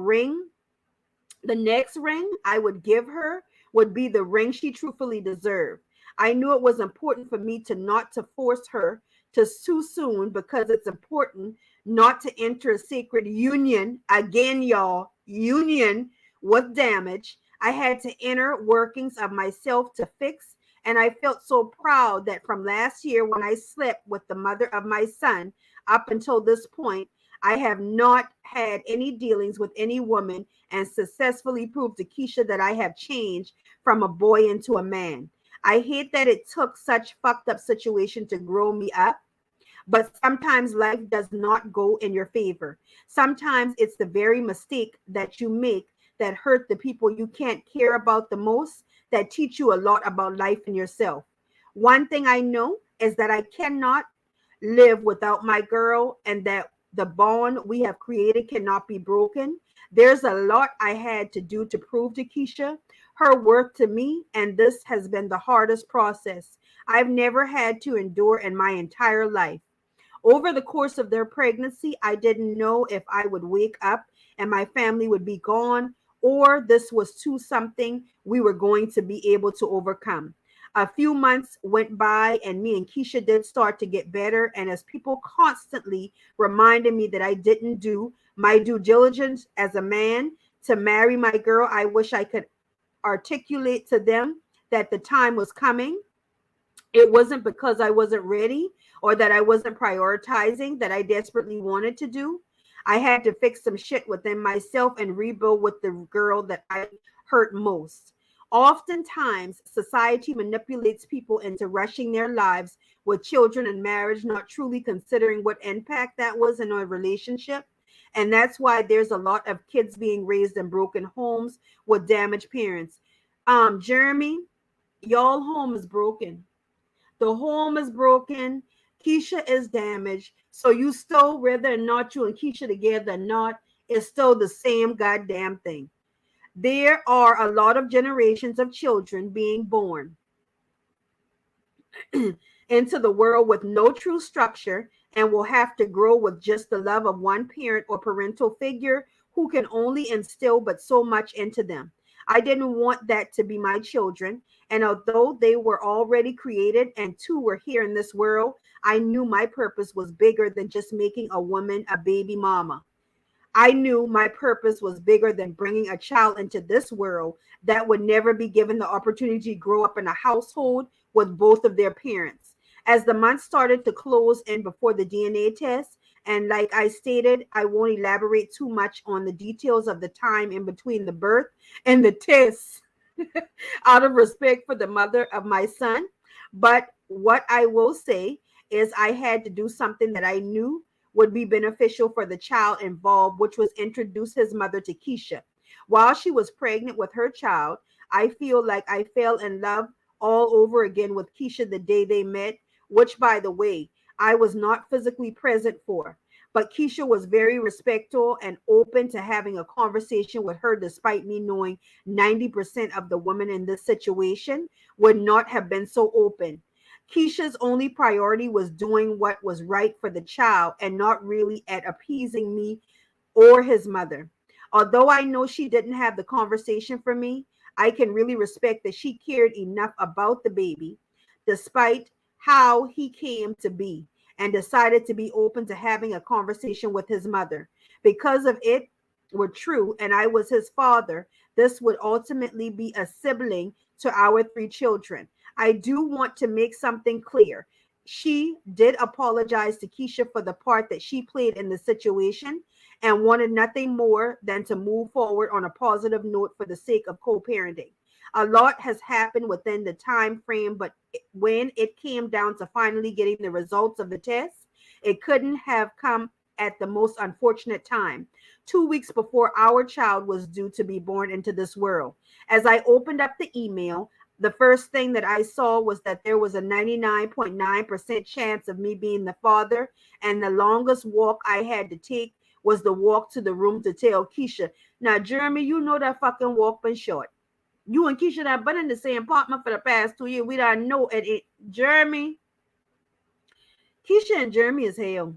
next ring I would give her would be the ring she truthfully deserved. I knew it was important for me to not to force her to too soon because it's important not to enter a sacred union again, y'all. Union with damage. I had to inner workings of myself to fix, and I felt so proud that from last year when I slept with the mother of my son up until this point, I have not had any dealings with any woman and successfully proved to Keisha that I have changed from a boy into a man. I hate that it took such fucked up situation to grow me up, but sometimes life does not go in your favor. Sometimes it's the very mistake that you make that hurt the people you can't care about the most that teach you a lot about life and yourself. One thing I know is that I cannot live without my girl and that the bond we have created cannot be broken. There's a lot I had to do to prove to Keisha her worth to me, and this has been the hardest process I've never had to endure in my entire life. Over the course of their pregnancy, I didn't know if I would wake up and my family would be gone, or this was too something we were going to be able to overcome. A few months went by and me and Keisha did start to get better. And as people constantly reminded me that I didn't do my due diligence as a man to marry my girl, I wish I could articulate to them that the time was coming. It wasn't because I wasn't ready or that I wasn't prioritizing that I desperately wanted to do. I had to fix some shit within myself and rebuild with the girl that I hurt most. Oftentimes, society manipulates people into rushing their lives with children and marriage, not truly considering what impact that was in a relationship. And that's why there's a lot of kids being raised in broken homes with damaged parents. Jeremy, y'all home is broken. The home is broken. Keisha is damaged. So you still, whether or not you and Keisha together or not, it's still the same goddamn thing. There are a lot of generations of children being born into the world with no true structure and will have to grow with just the love of one parent or parental figure who can only instill but so much into them. I didn't want that to be my children. And although they were already created and two were here in this world, I knew my purpose was bigger than just making a woman a baby mama. I knew my purpose was bigger than bringing a child into this world that would never be given the opportunity to grow up in a household with both of their parents. As the months started to close in before the DNA test, and like I stated, I won't elaborate too much on the details of the time in between the birth and the test out of respect for the mother of my son. But what I will say is I had to do something that I knew would be beneficial for the child involved, which was introduce his mother to Keisha. While she was pregnant with her child, I feel like I fell in love all over again with Keisha the day they met, which, by the way, I was not physically present for. But Keisha was very respectful and open to having a conversation with her, despite me knowing 90% of the women in this situation would not have been so open. Keisha's only priority was doing what was right for the child and not really at appeasing me or his mother. Although I know she didn't have the conversation for me, I can really respect that she cared enough about the baby, despite how he came to be, and decided to be open to having a conversation with his mother. Because of it were true, and I was his father, this would ultimately be a sibling to our three children. I do want to make something clear. She did apologize to Keisha for the part that she played in the situation and wanted nothing more than to move forward on a positive note for the sake of co-parenting. A lot has happened within the time frame, but when it came down to finally getting the results of the test, it couldn't have come at the most unfortunate time, 2 weeks before our child was due to be born into this world. As I opened up the email, the first thing that I saw was that there was a 99.9% chance of me being the father, and the longest walk I had to take was the walk to the room to tell Keisha. Now, Jeremy, you know that fucking walk been short. You and Keisha have been in the same apartment for the past 2 years. We don't know it. Jeremy, Keisha and Jeremy is hell.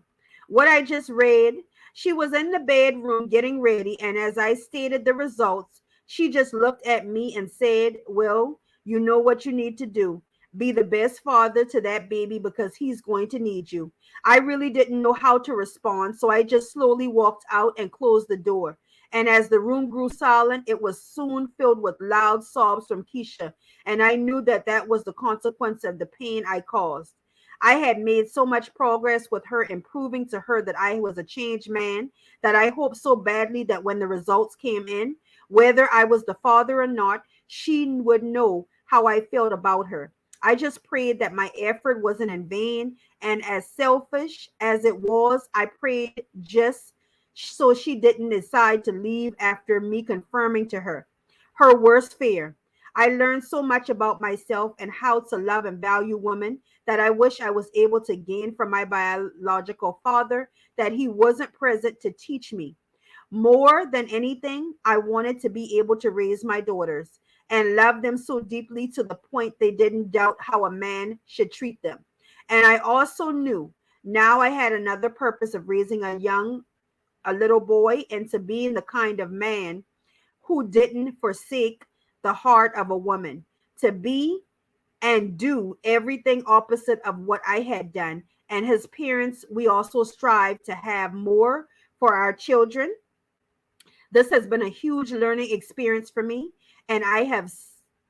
What I just read, she was in the bedroom getting ready, and as I stated the results, she just looked at me and said, well, you know what you need to do. Be the best father to that baby because he's going to need you. I really didn't know how to respond, so I just slowly walked out and closed the door. And as the room grew silent, it was soon filled with loud sobs from Keisha, and I knew that that was the consequence of the pain I caused. I had made so much progress with her, improving to her that I was a changed man, that I hoped so badly that when the results came in, whether I was the father or not, she would know how I felt about her. I just prayed that my effort wasn't in vain, and as selfish as it was, I prayed just so she didn't decide to leave after me confirming to her worst fear. I learned so much about myself and how to love and value women that I wish I was able to gain from my biological father, that he wasn't present to teach me. More than anything, I wanted to be able to raise my daughters and love them so deeply to the point they didn't doubt how a man should treat them. And I also knew now I had another purpose of raising a little boy into being the kind of man who didn't forsake the heart of a woman, to be and do everything opposite of what I had done. And his parents, we also strive to have more for our children. This has been a huge learning experience for me, and I have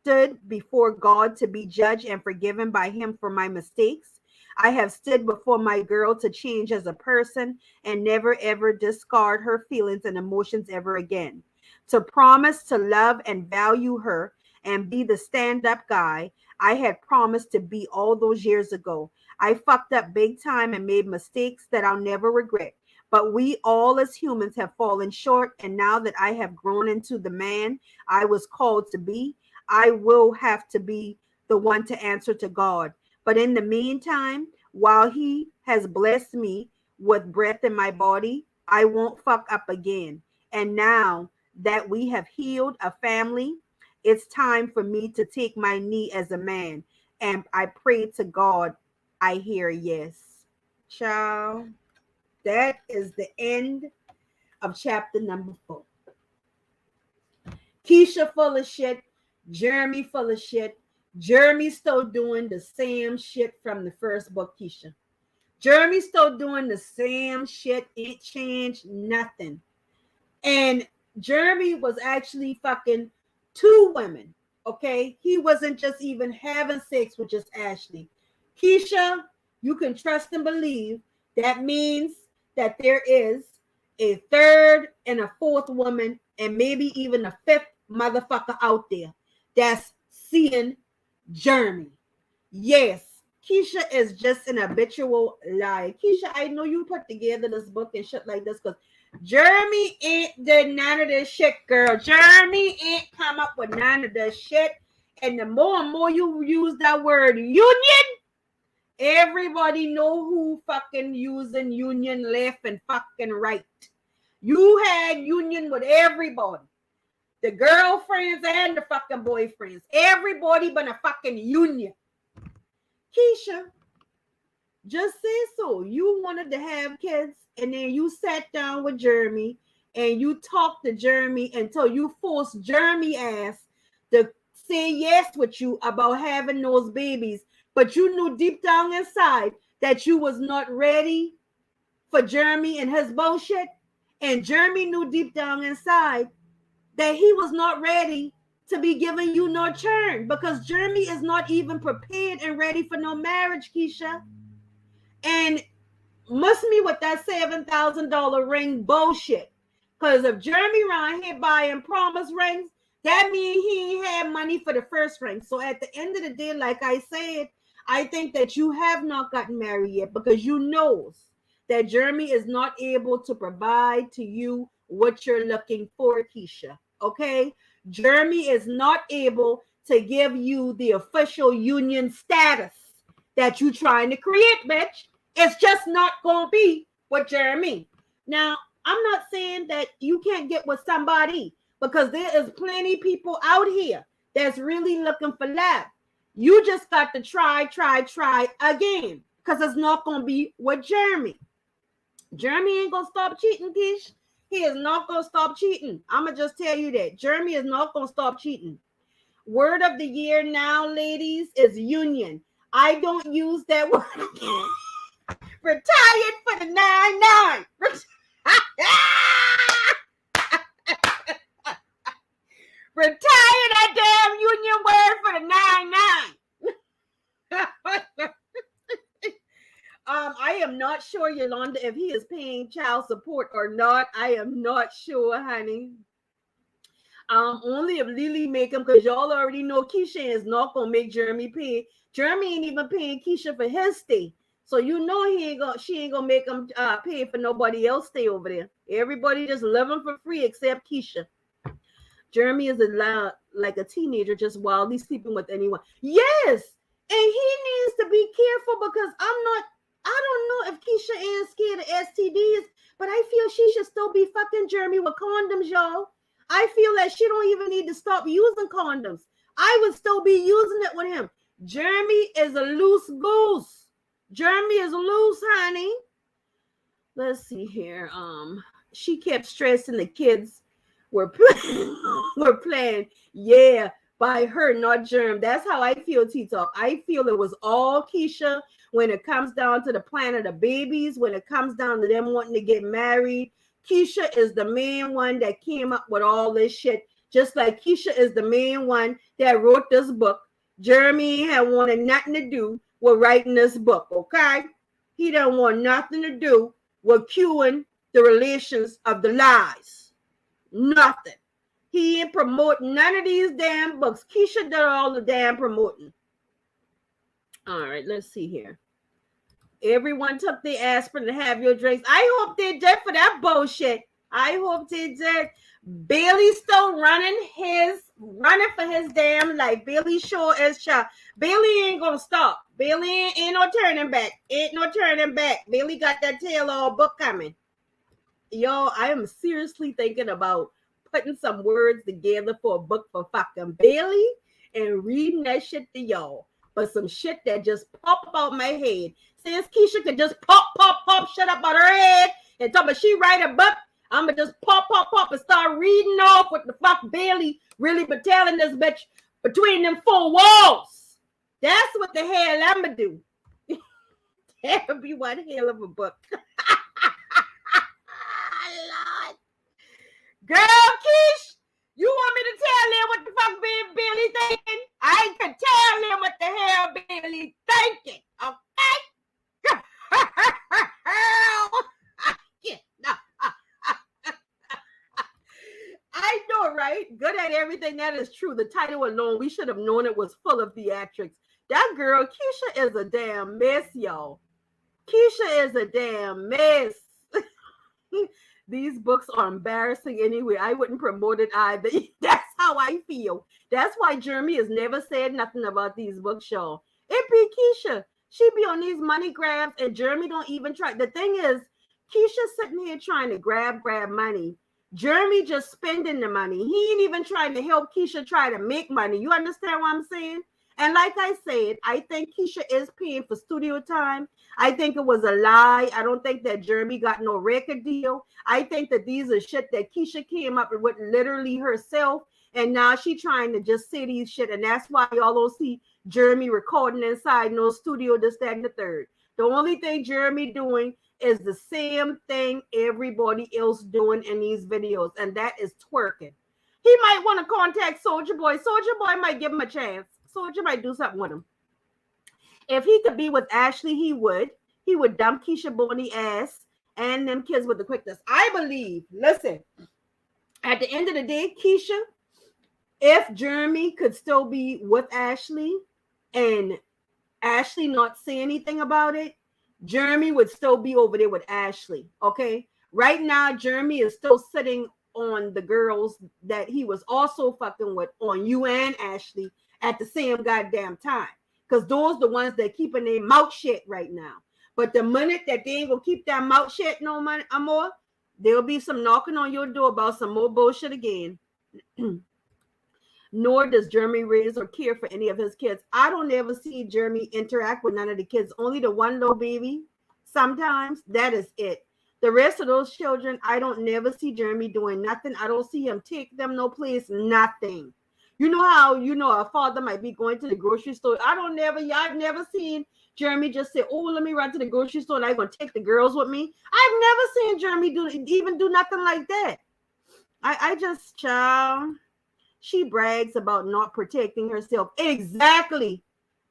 stood before God to be judged and forgiven by him for my mistakes. I have stood before my girl to change as a person and never ever discard her feelings and emotions ever again. To promise to love and value her and be the stand-up guy I had promised to be all those years ago. I fucked up big time and made mistakes that I'll never regret. But we all as humans have fallen short, and now that I have grown into the man I was called to be, I will have to be the one to answer to God. But in the meantime, while he has blessed me with breath in my body, I won't fuck up again. And now that we have healed a family, it's time for me to take my knee as a man. And I pray to God, I hear yes. Ciao. That is the end of chapter number 4. Keisha full of shit. Jeremy full of shit. Jeremy still doing the same shit from the first book, Keisha. Jeremy still doing the same shit. It changed nothing. And Jeremy was actually fucking 2 women. Okay? He wasn't just even having sex with just Ashley. Keisha, you can trust and believe that means that there is a 3rd and a 4th woman and maybe even a 5th motherfucker out there that's seeing Jeremy. Yes, Keisha is just an habitual liar. Keisha, I know you put together this book and shit like this because Jeremy ain't did none of this shit, girl. Jeremy ain't come up with none of this shit. And the more and more you use that word union, everybody know who fucking using union left and fucking right. You had union with everybody. The girlfriends and the fucking boyfriends. Everybody but a fucking union. Keisha, just say so. You wanted to have kids and then you sat down with Jeremy and you talked to Jeremy until you forced Jeremy ass to say yes with you about having those babies. But you knew deep down inside that you was not ready for Jeremy and his bullshit. And Jeremy knew deep down inside that he was not ready to be giving you no churn because Jeremy is not even prepared and ready for no marriage, Keisha. And must me with that $7,000 ring bullshit. Because if Jeremy around here buying promise rings, that means he ain't had money for the first ring. So at the end of the day, like I said, I think that you have not gotten married yet because you knows that Jeremy is not able to provide to you what you're looking for, Keisha. Okay? Jeremy is not able to give you the official union status that you trying to create, bitch. It's just not going to be with Jeremy. Now, I'm not saying that you can't get with somebody because there is plenty people out here that's really looking for love. You just got to try again because it's not going to be with Jeremy. Jeremy ain't going to stop cheating, Kish. He is not going to stop cheating. I'm going to just tell you that. Jeremy is not going to stop cheating. Word of the year now, ladies, is union. I don't use that word again. Retired for the 9-9. Retired that damn union word for the 9-9. I am not sure, Yolanda, if he is paying child support or not. I am not sure, honey. Only if Lily make him, because y'all already know Keisha is not gonna make Jeremy pay. Jeremy ain't even paying Keisha for his stay. So you know she ain't gonna make him pay for nobody else stay over there. Everybody just living for free except Keisha. Jeremy is like a teenager just wildly sleeping with anyone. Yes, and he needs to be careful because I don't know if Keisha is scared of STDs, but I feel she should still be fucking Jeremy with condoms, y'all. I feel like she don't even need to stop using condoms. I would still be using it with him. Jeremy is a loose goose. Jeremy is loose, honey. Let's see here. She kept stressing the kids were playing. Yeah, by her, not Germ. That's how I feel, T-Talk. I feel it was all Keisha when it comes down to the plan of the babies, when it comes down to them wanting to get married. Keisha is the main one that came up with all this shit. Just like Keisha is the main one that wrote this book. Jeremy had wanted nothing to do with writing this book, okay? He don't want nothing to do with cueing the relations of the lies. Nothing. He ain't promoting none of these damn books. Keisha did all the damn promoting. All right, let's see here. Everyone took their aspirin to have your drinks. I hope they did for that bullshit. I hope they did. Bailey's still running for his damn life. Bailey sure is shot. Bailey ain't gonna stop. Bailey ain't no turning back. Ain't no turning back. Bailey got that tell-all book coming. Yo, I am seriously thinking about putting some words together for a book for fucking Bailey and reading that shit to y'all. But some shit that just pop out my head. Since Keisha could just pop shit up out her head and talk about she write a book, I'ma just pop and start reading off what the fuck Bailey really been telling this bitch between them four walls. That's what the hell I'ma do. That would be one hell of a book. Lord. Girl, Keish, you want me to tell them what the fuck Bailey thinking? I can tell them what the hell Bailey thinking, okay? I know, right? Good at everything. That is true. The title alone, we should have known it was full of theatrics. That girl, Keisha, is a damn mess, y'all. Keisha is a damn mess. These books are embarrassing anyway. I wouldn't promote it either. That's how I feel. That's why Jeremy has never said nothing about these books, y'all. It be Keisha. She be on these money grabs and Jeremy don't even try. The thing is, Keisha's sitting here trying to grab money. Jeremy just spending the money. He ain't even trying to help Keisha try to make money. You understand what I'm saying? And like I said, I think Keisha is paying for studio time. I think it was a lie. I don't think that Jeremy got no record deal. I think that these are shit that Keisha came up with literally herself. And now she trying to just say these shit. And that's why y'all don't see Jeremy recording inside no studio, this, that, and the third. The only thing Jeremy doing is the same thing everybody else doing in these videos. And that is twerking. He might want to contact Soldier Boy. Soldier Boy might give him a chance. Soldier might do something with him. If he could be with Ashley, he would. He would dump Keisha Boney ass and them kids with the quickness. I believe, listen, at the end of the day, Keisha, if Jeremy could still be with Ashley and Ashley not say anything about it, Jeremy would still be over there with Ashley. Okay. Right now, Jeremy is still sitting on the girls that he was also fucking with on you and Ashley at the same goddamn time. Because those the ones that keeping their mouth shut right now. But the minute that they ain't gonna keep that mouth shut no more, there'll be some knocking on your door about some more bullshit again. Nor does Jeremy raise or care for any of his kids. I don't ever see Jeremy interact with none of the kids. Only the one little baby. Sometimes that is it. The rest of those children, I don't never see Jeremy doing nothing. I don't see him take them no place, nothing. You know how, a father might be going to the grocery store. I've never seen Jeremy just say, oh, let me run to the grocery store and I'm going to take the girls with me. I've never seen Jeremy do nothing like that. Child, she brags about not protecting herself. Exactly.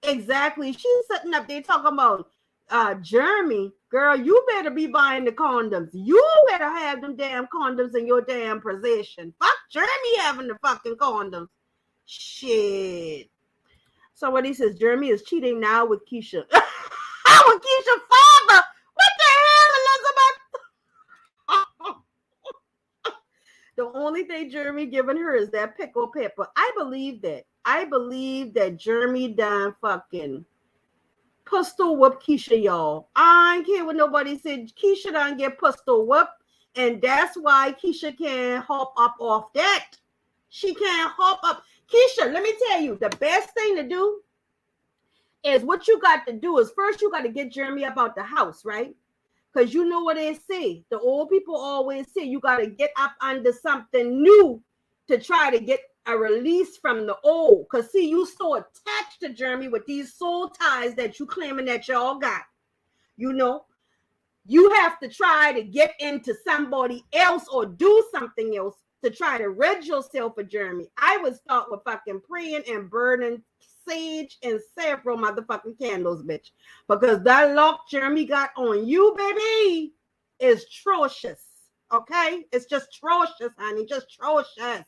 She's sitting up there talking about Jeremy. Girl, you better be buying the condoms. You better have them damn condoms in your damn possession. Fuck Jeremy having the fucking condoms. Shit. Somebody says Jeremy is cheating now with Keisha. With Keisha's father. What the hell, Elizabeth? The only thing Jeremy giving her is that pickle pepper. I believe that Jeremy done fucking pistol whoop Keisha, y'all. I don't care what nobody said. Keisha done get pistol whoop, and that's why Keisha can't hop up off that. She can't hop up. Keisha, let me tell you, the best thing to do is what you got to do is first you got to get Jeremy up out the house, right? Because you know what they say. The old people always say you got to get up under something new to try to get a release from the old. Because see, you so attached to Jeremy with these soul ties that you claiming that y'all got. You have to try to get into somebody else or do something else to try to rid yourself of Jeremy. I would start with fucking praying and burning sage and several motherfucking candles, bitch. Because that lock Jeremy got on you, baby, is atrocious. Okay? It's just atrocious, honey. Just atrocious.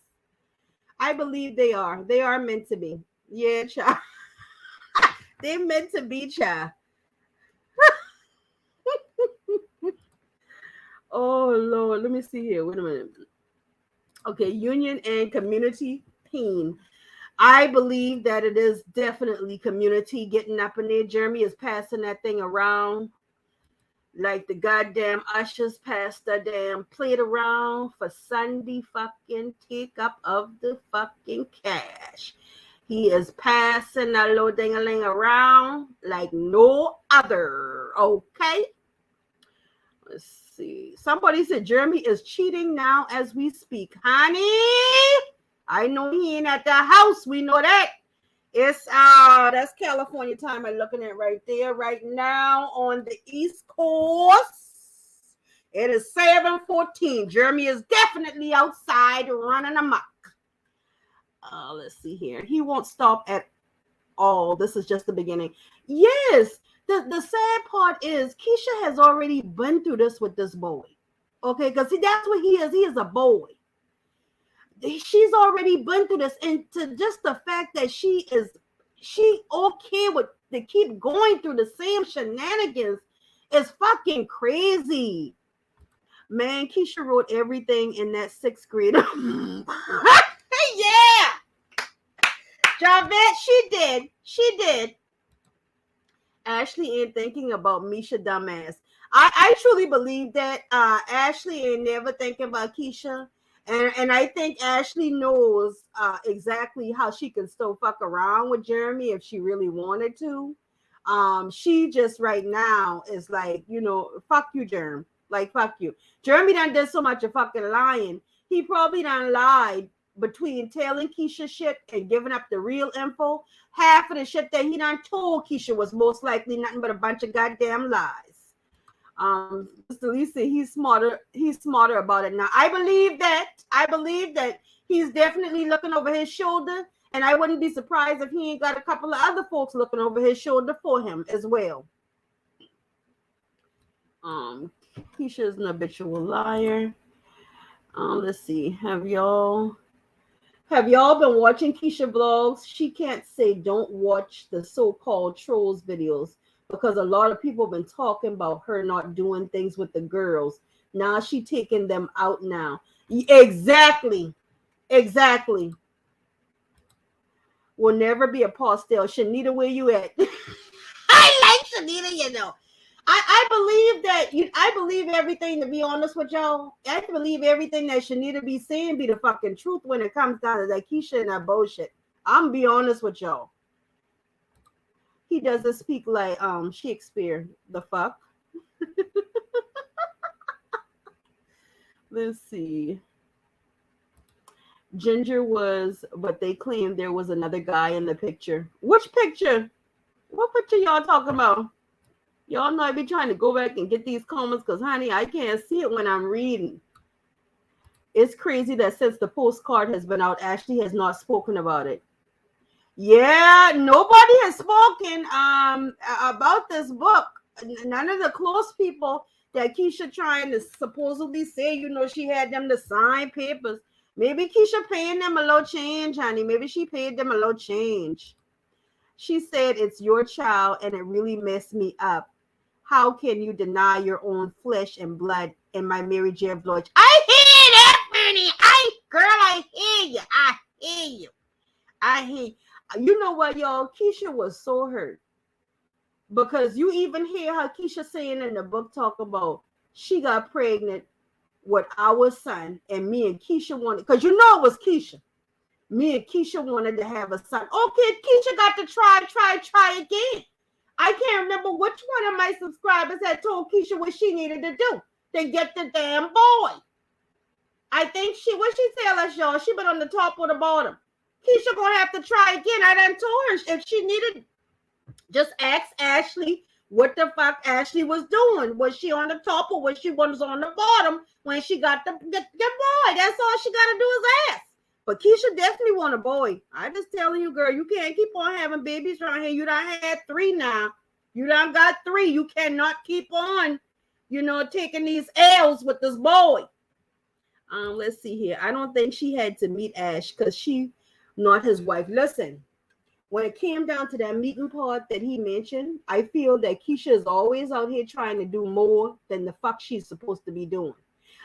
I believe they are. They are meant to be. Yeah, child. They're meant to be, child. Oh, Lord. Let me see here. Wait a minute. Okay, union and community pain. I believe that it is definitely community getting up in there. Jeremy is passing that thing around like the goddamn ushers pass the damn plate around for Sunday fucking take up of the fucking cash. He is passing that little ding-a-ling around like no other. Okay? Let's see. Somebody said Jeremy is cheating now as we speak. Honey, I know he ain't at the house. We know that. It's that's California time I'm looking at right there right now on the East Coast. It is 7:14. Jeremy is definitely outside running amok. Let's see here. He won't stop at all. This is just the beginning. Yes. The sad part is Keisha has already been through this with this boy. Okay, because see, that's what he is. He is a boy. She's already been through this. And to just the fact that she okay with to keep going through the same shenanigans is fucking crazy. Man, Keisha wrote everything in that 6th grade. Yeah. Javette, she did. Ashley ain't thinking about Misha dumbass. I truly believe that Ashley ain't never thinking about Keisha. And I think Ashley knows exactly how she can still fuck around with Jeremy if she really wanted to. She just right now is like, fuck you, Jerm. Like, fuck you. Jeremy done did so much of fucking lying. He probably done lied between telling Keisha shit and giving up the real info. Half of the shit that he done told Keisha was most likely nothing but a bunch of goddamn lies. Mr. Lisa, he's smarter about it now. I believe that He's definitely looking over his shoulder, and I wouldn't be surprised if he ain't got a couple of other folks looking over his shoulder for him as well. Keisha's an habitual liar. Let's see. Have y'all been watching Keisha vlogs? She can't say don't watch the so-called trolls videos because a lot of people have been talking about her not doing things with the girls. Now she taking them out now. Exactly. Will never be a postel. Shanita, where you at? I like Shanita, you know. I believe that I believe everything, to be honest with y'all. I believe everything that Shanita be saying be the fucking truth when it comes down to that Keisha and that bullshit. I'm be honest with y'all. He doesn't speak like Shakespeare. The fuck? Let's see. Ginger was, but they claimed there was another guy in the picture. Which picture? What picture y'all talking about? Y'all know I be trying to go back and get these comments because, honey, I can't see it when I'm reading. It's crazy that since the postcard has been out, Ashley has not spoken about it. Yeah, nobody has spoken about this book. None of the close people that Keisha trying to supposedly say, you know, she had them to sign papers. Maybe Keisha paying them a little change, honey. Maybe she paid them a little change. She said, it's your child, and it really messed me up. How can you deny your own flesh and blood in my Mary J. Blige? I hear that, Bernie. I hear you. I hear you. You know what, y'all? Keisha was so hurt. Because you even hear how Keisha saying in the book talk about she got pregnant with our son, and me and Keisha wanted, because you know it was Keisha. Me and Keisha wanted to have a son. Okay, Keisha got to try again. I can't remember which one of my subscribers had told Keisha what she needed to do to get the damn boy. I think what she tell us, y'all? She been on the top or the bottom. Keisha gonna have to try again. I done told her if she needed, just ask Ashley what the fuck Ashley was doing. Was she on the top or was she on the bottom when she got the boy? That's all she got to do is ask. But Keisha definitely want a boy. I just telling you, girl, you can't keep on having babies around here. You done had 3 now. You done got 3. You cannot keep on, taking these L's with this boy. Let's see here. I don't think she had to meet Ash because she not his wife. Listen, when it came down to that meeting part that he mentioned, I feel that Keisha is always out here trying to do more than the fuck she's supposed to be doing.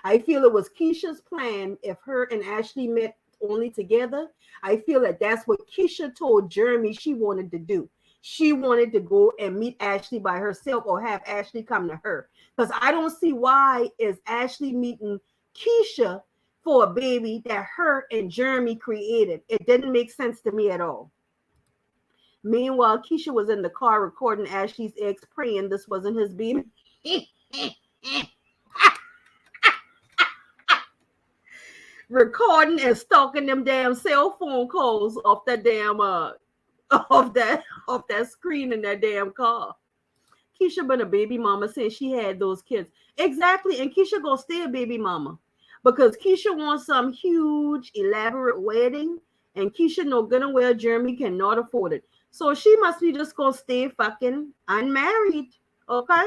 I feel it was Keisha's plan if her and Ashley met only together. I feel that that's what Keisha told Jermey she wanted to do. She wanted to go and meet Ashley by herself or have Ashley come to her. Because I don't see why is Ashley meeting Keisha for a baby that her and Jermey created. It didn't make sense to me at all. Meanwhile, Keisha was in the car recording Ashley's ex praying this wasn't his baby. Recording and stalking them damn cell phone calls off that damn off that screen in that damn car. Keisha been a baby mama since she had those kids. Exactly, and Keisha gonna stay a baby mama because Keisha wants some huge elaborate wedding, and Keisha no gonna well Jermey cannot afford it. So she must be just gonna stay fucking unmarried. Okay?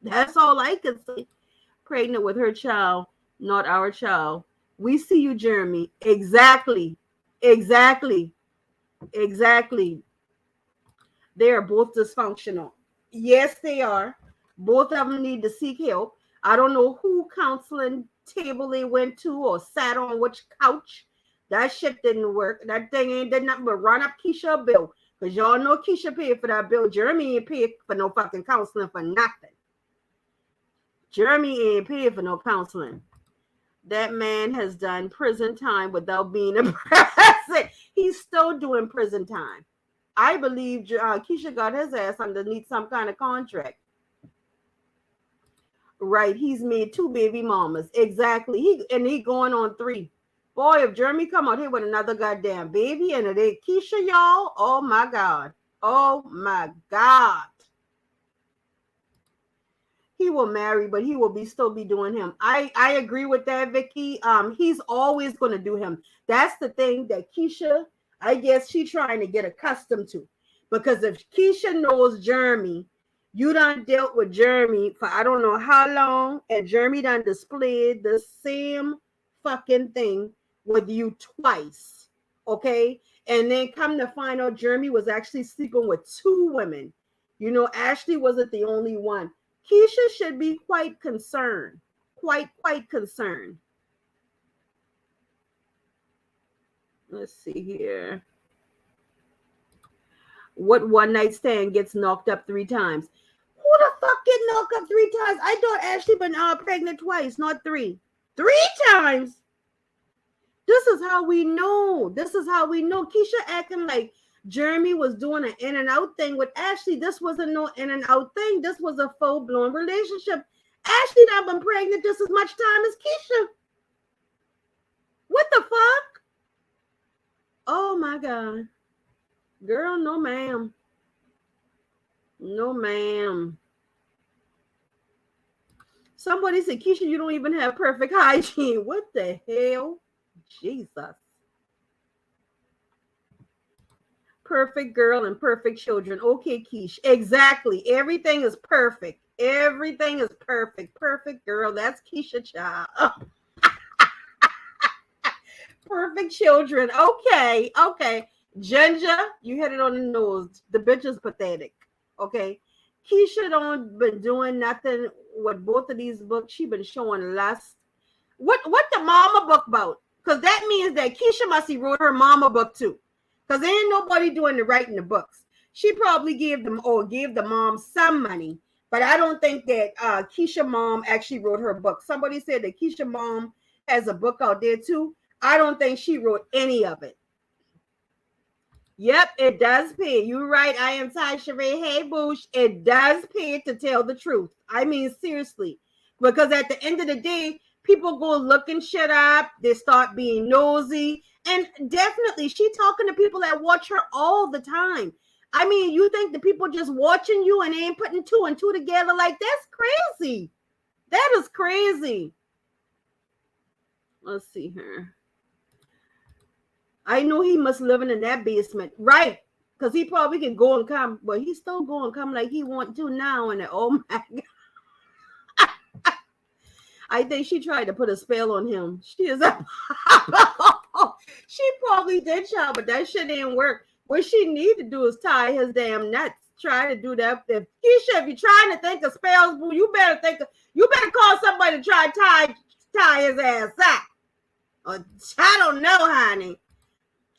That's all I can say. Pregnant with her child, not our child. We see you, Jermey. Exactly. They are both dysfunctional. Yes, they are. Both of them need to seek help. I don't know who counseling table they went to or sat on which couch. That shit didn't work. That thing ain't did nothing but run up Keisha a bill. Because y'all know Keisha paid for that bill. Jermey ain't paid for no fucking counseling for nothing. Jermey ain't paid for no counseling. That man has done prison time without being in prison. He's still doing prison time. I believe Keisha got his ass underneath some kind of contract. Right. He's made 2 baby mamas. Exactly. He going on 3. Boy, if Jermey come out here with another goddamn baby and it ain't Keisha, y'all, oh my God. Oh my God. He will marry, but he will still be doing him. I agree with that, Vicky. He's always going to do him. That's the thing that Keisha, I guess, she trying to get accustomed to, because if Keisha knows Jeremy, you done dealt with Jeremy for I don't know how long, and Jeremy done displayed the same fucking thing with you twice, okay? And then come to find out Jeremy was actually sleeping with two women. You know, Ashley wasn't the only one. Keisha should be quite concerned. Quite concerned. Let's see here. What one night stand gets knocked up 3 times? Who the fuck get knocked up 3 times? I thought Ashley been pregnant twice, not 3. 3 times? This is how we know. This is how we know. Keisha acting like Jeremy was doing an in and out thing with Ashley. This wasn't no in and out thing. This was a full blown relationship. Ashley not been pregnant just as much time as Keisha. What the fuck? Oh my God. Girl, no ma'am. No ma'am. Somebody said, Keisha, you don't even have perfect hygiene. What the hell? Jesus. Perfect girl and perfect children. Okay, Keish. Exactly. Everything is perfect. Everything is perfect. Perfect girl. That's Keisha child. Oh. Perfect children. Okay. Okay. Ginger, you hit it on the nose. The bitch is pathetic. Okay. Keisha don't been doing nothing with both of these books. She been showing lust. What the mama book about? Because that means that Keisha must have wrote her mama book too. Because there ain't nobody doing the writing the books. She probably gave the mom some money. But I don't think that Keisha mom actually wrote her book. Somebody said that Keisha mom has a book out there too. I don't think she wrote any of it. Yep, it does pay. You're right. I am Ty Sheree. Hey, Boosh. It does pay to tell the truth. I mean, seriously. Because at the end of the day, people go looking shit up. They start being nosy. And definitely, she talking to people that watch her all the time. I mean, you think the people just watching you and ain't putting 2 and 2 together? Like, that's crazy. That is crazy. Let's see here. I know he must living in that basement. Right. Because he probably can go and come. But he's still going and come like he want to now. And oh my God. I think she tried to put a spell on him. She is a she probably did, child, but that shit didn't work. What she need to do is tie his damn nuts. Try to do that. If Keisha, if you're trying to think of spells, boo, you better call somebody to try to tie his ass up. I don't know, honey.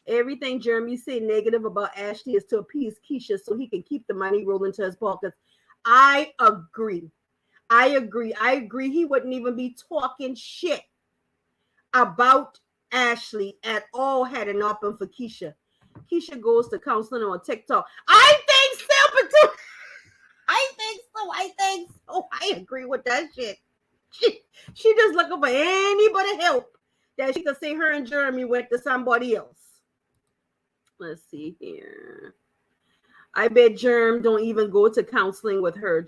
Everything Jeremy said negative about Ashley is to appease Keisha so he can keep the money rolling to his pockets. I agree. He wouldn't even be talking shit about Ashley at all had it not been for Keisha. Keisha goes to counseling on TikTok. I think so, but too. I think so. I agree with that shit. She just looking for anybody help that she could say her and Jeremy went to somebody else. Let's see here. I bet Jerm don't even go to counseling with her.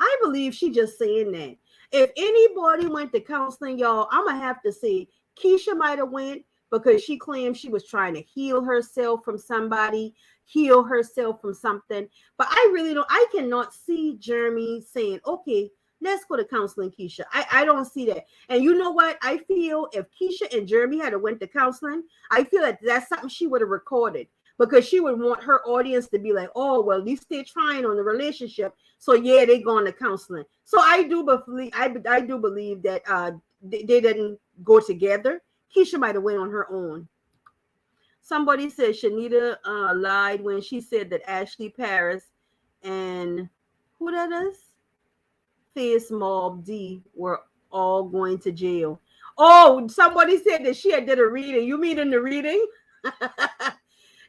I believe she just saying that. If anybody went to counseling, y'all, I'm going to have to say Keisha might have went because she claimed she was trying to heal herself from somebody, heal herself from something. But I cannot see Jeremy saying, okay, let's go to counseling, Keisha. I don't see that. And you know what? I feel if Keisha and Jeremy had went to counseling, I feel like that's something she would have recorded because she would want her audience to be like, oh, well, at least they're trying on the relationship. So, yeah, they're going to counseling. So I do believe that they didn't go together. Keisha might have went on her own. Somebody said Shanita lied when she said that Ashley Paris and who that is? Face Mob D were all going to jail. Oh, somebody said that she had did a reading. You mean in the reading?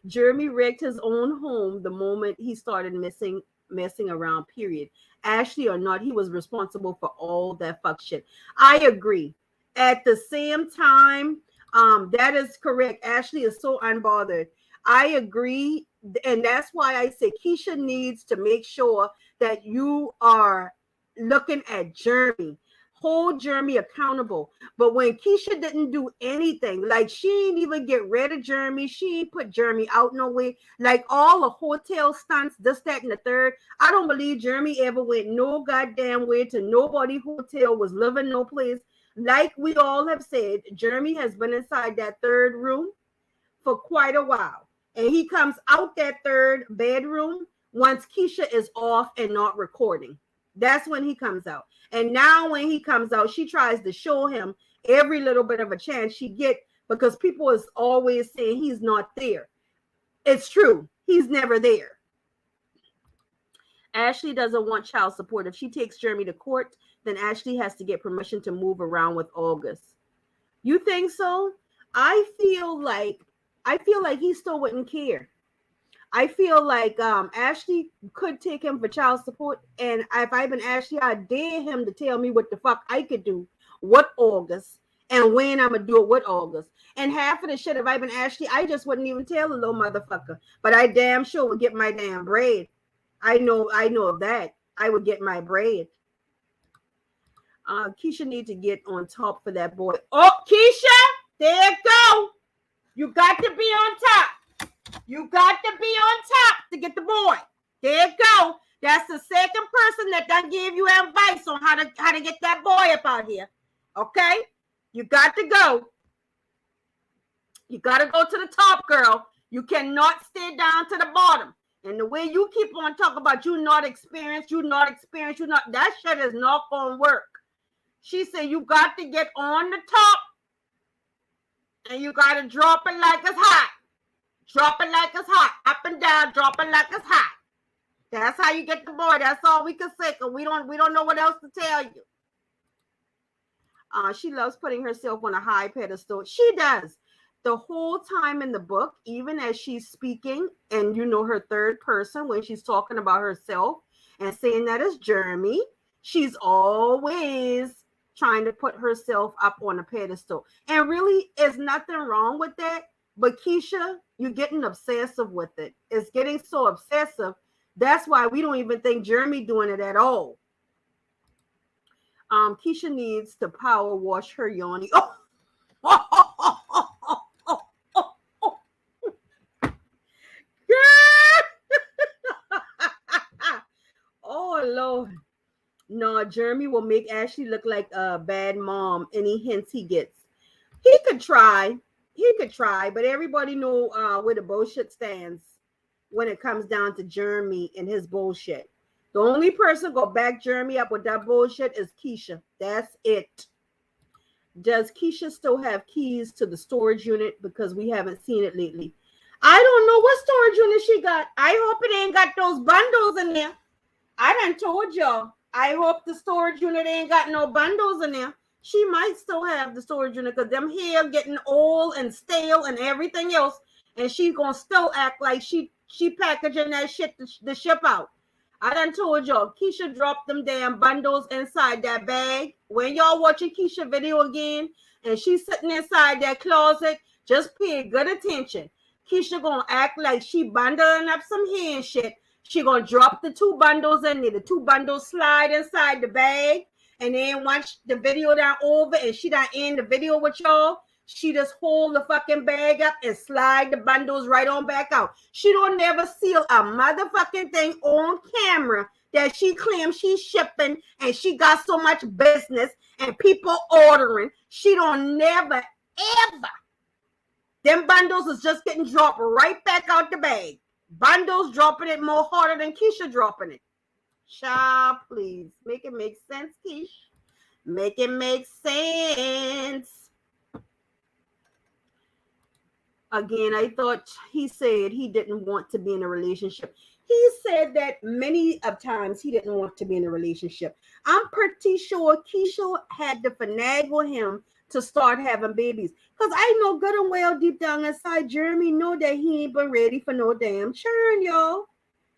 Jeremy wrecked his own home the moment he started messing around, period. Ashley or not, he was responsible for all that fuck shit. I agree. At the same time, that is correct. Ashley is so unbothered. I agree. And that's why I say Keisha needs to make sure that you are looking at Jermey. Hold Jermey accountable. But when Keisha didn't do anything, like she didn't even get rid of Jermey, she ain't put Jermey out no way. Like all the hotel stunts, this, that, and the third. I don't believe Jermey ever went no goddamn way to nobody hotel, was living no place. Like we all have said, Jermey has been inside that third room for quite a while. And he comes out that third bedroom once Keisha is off and not recording. That's when he comes out. And now when he comes out, she tries to show him every little bit of a chance she get, because people is always saying he's not there. It's true. He's never there. Ashley doesn't want child support. If she takes Jermey to court, then Ashley has to get permission to move around with August. You think so? I feel like he still wouldn't care. I feel like Ashley could take him for child support. And if I've been Ashley, I dare him to tell me what the fuck I could do with August and when I'm going to do it with August. And half of the shit, if I've been Ashley, I just wouldn't even tell the little motherfucker. But I damn sure would get my damn bread. I know of that. I would get my bread. Keisha need to get on top for that boy. Oh, Keisha, there you go. You got to be on top. You got to be on top to get the boy. There you go. That's the second person that done gave you advice on how to get that boy up out here. Okay? You got to go. You got to go to the top, girl. You cannot stay down to the bottom. And the way you keep on talking about you not experienced, that shit is not going to work. She said you got to get on the top and you got to drop it like it's hot. Drop it like it's hot. Up and down, drop it like it's hot. That's how you get the boy. That's all we can say, because we don't know what else to tell you. She loves putting herself on a high pedestal. She does. The whole time in the book, even as she's speaking, and her third person when she's talking about herself and saying that it's Jermey, she's always trying to put herself up on a pedestal. And really, there's nothing wrong with that. But Keisha, you're getting obsessive with it. It's getting so obsessive. That's why we don't even think Jermey doing it at all. Keisha needs to power wash her yoni. Oh, Lord. No, Jermey will make Ashley look like a bad mom. Any hints he gets. He could try, but everybody know where the bullshit stands when it comes down to Jermey and his bullshit. The only person go back Jermey up with that bullshit is Keisha. That's it. Does Keisha still have keys to the storage unit? Because we haven't seen it lately. I don't know what storage unit she got. I hope it ain't got those bundles in there. I done told y'all. I hope the storage unit ain't got no bundles in there. She might still have the storage unit because them hair getting old and stale and everything else. And she's going to still act like she packaging that shit to ship out. I done told y'all, Keisha dropped them damn bundles inside that bag. When y'all watching Keisha video again and she's sitting inside that closet, just pay good attention. Keisha going to act like she bundling up some hair and shit. She going to drop the two bundles in there. The two bundles slide inside the bag. And then once the video down over and she done end the video with y'all, she just hold the fucking bag up and slide the bundles right on back out. She don't never seal a motherfucking thing on camera that she claims she's shipping and she got so much business and people ordering. She don't never, ever. Them bundles is just getting dropped right back out the bag. Bundles dropping it more harder than Keisha dropping it. Child, please. Make it make sense, Keish. Make it make sense. Again, I thought he said he didn't want to be in a relationship. He said that many of times he didn't want to be in a relationship. I'm pretty sure Keisha had to finagle him to start having babies. Because I know good and well deep down inside, Jermey know that he ain't been ready for no damn churn, y'all.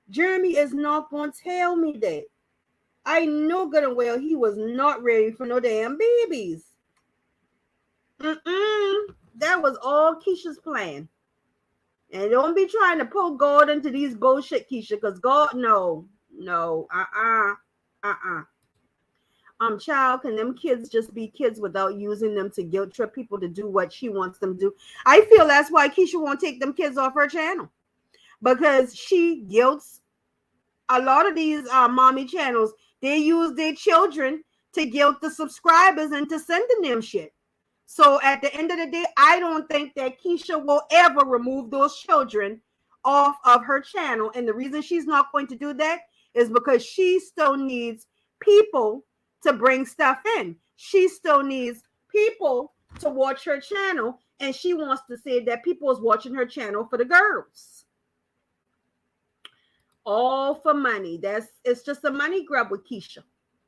Jermey is not going to tell me that. I know good and well he was not ready for no damn babies. That was all Keisha's plan. And don't be trying to pull God into these bullshit, Keisha, because God, no. Child, can them kids just be kids without using them to guilt trip people to do what she wants them to do? I feel that's why Keisha won't take them kids off her channel, because she guilts a lot of these mommy channels. They use their children to guilt the subscribers into sending them shit. So at the end of the day, I don't think that Keisha will ever remove those children off of her channel. And the reason she's not going to do that is because she still needs people to bring stuff in. She still needs people to watch her channel. And she wants to say that people is watching her channel for the girls. All for money. It's just a money grab with Keisha.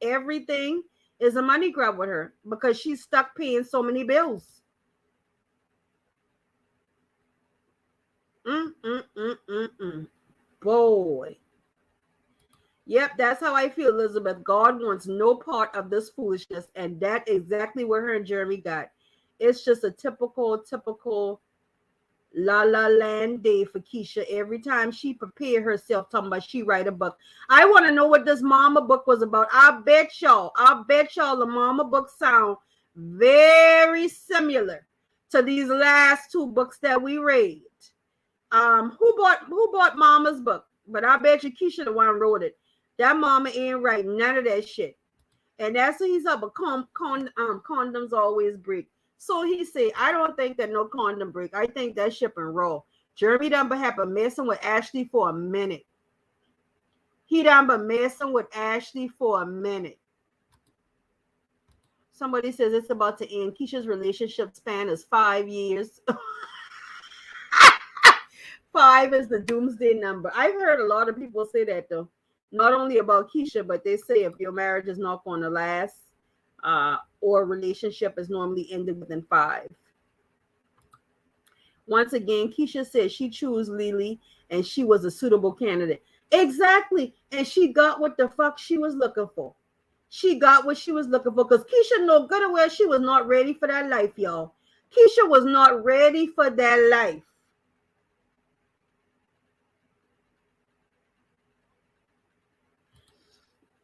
Everything is a money grab with her because she's stuck paying so many bills. Boy. Yep, that's how I feel, Elizabeth. God wants no part of this foolishness, and that's exactly what her and Jeremy got. It's just a typical La La Land day for Keisha. Every time she prepare herself, talking about she write a book. I want to know what this mama book was about. I bet y'all the mama book sound very similar to these last two books that we read. Who bought mama's book? But I bet you Keisha the one wrote it. That mama ain't writing none of that shit. And that's what he's up. But condoms always break. So he said, I don't think that no condom break. I think that shipping raw. Jeremy done but have been messing with Ashley for a minute. He done but messing with Ashley for a minute. Somebody says it's about to end. Keisha's relationship span is 5 years. 5 is the doomsday number. I've heard a lot of people say that though. Not only about Keisha, but they say if your marriage is not going to last, or relationship is normally ended within 5. Once again, Keisha said she chose Lily and she was a suitable candidate. Exactly. And she got what the fuck she was looking for. She got what she was looking for because Keisha know good and well she was not ready for that life, y'all. Keisha was not ready for that life.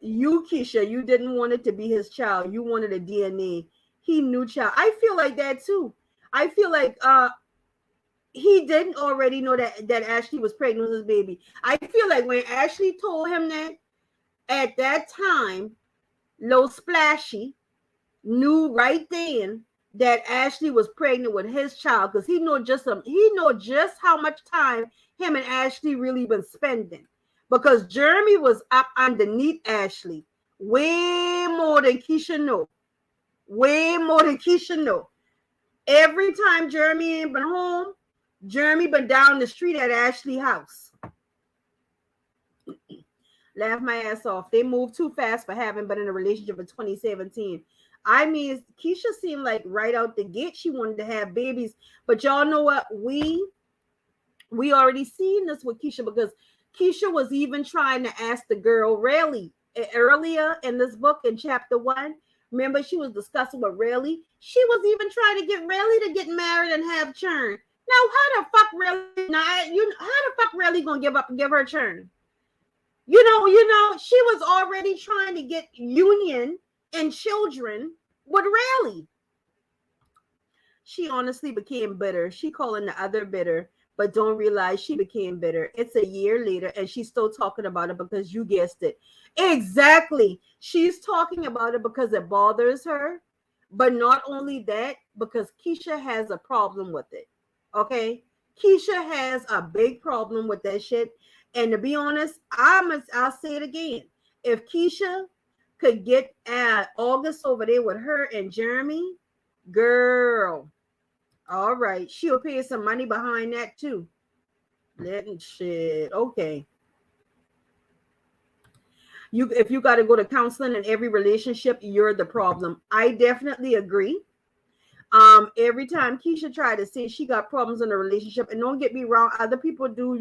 You, Keisha, you didn't want it to be his child. You wanted a DNA. He knew child. I feel like that too. I feel like he didn't already know that Ashley was pregnant with his baby. I feel like when Ashley told him that, at that time, Lil Splashy knew right then that Ashley was pregnant with his child because he know just how much time him and Ashley really been spending. Because Jeremy was up underneath Ashley way more than Keisha know. Way more than Keisha know. Every time Jeremy ain't been home, Jeremy been down the street at Ashley's house. Laugh my ass off. They moved too fast for having been in a relationship in 2017. I mean, Keisha seemed like right out the gate she wanted to have babies. But y'all know what? We already seen this with Keisha because Keisha was even trying to ask the girl Rayleigh earlier in this book in chapter 1. Remember, she was discussing with Rayleigh. She was even trying to get Rayleigh to get married and have children. Now, how the fuck Rayleigh gonna give her children? You know, she was already trying to get union and children with Rayleigh. She honestly became bitter. She calling the other bitter, but don't realize she became bitter. It's a year later and she's still talking about it because you guessed it. Exactly. She's talking about it because it bothers her. But not only that, because Keisha has a problem with it. Okay? Keisha has a big problem with that shit. And to be honest, I'll say it again. If Keisha could get August over there with her and Jeremy, girl, all right, she'll pay some money behind that too. Shit, okay. If you got to go to counseling in every relationship, you're the problem. I definitely agree. Every time Keisha tried to say she got problems in a relationship, and don't get me wrong, other people do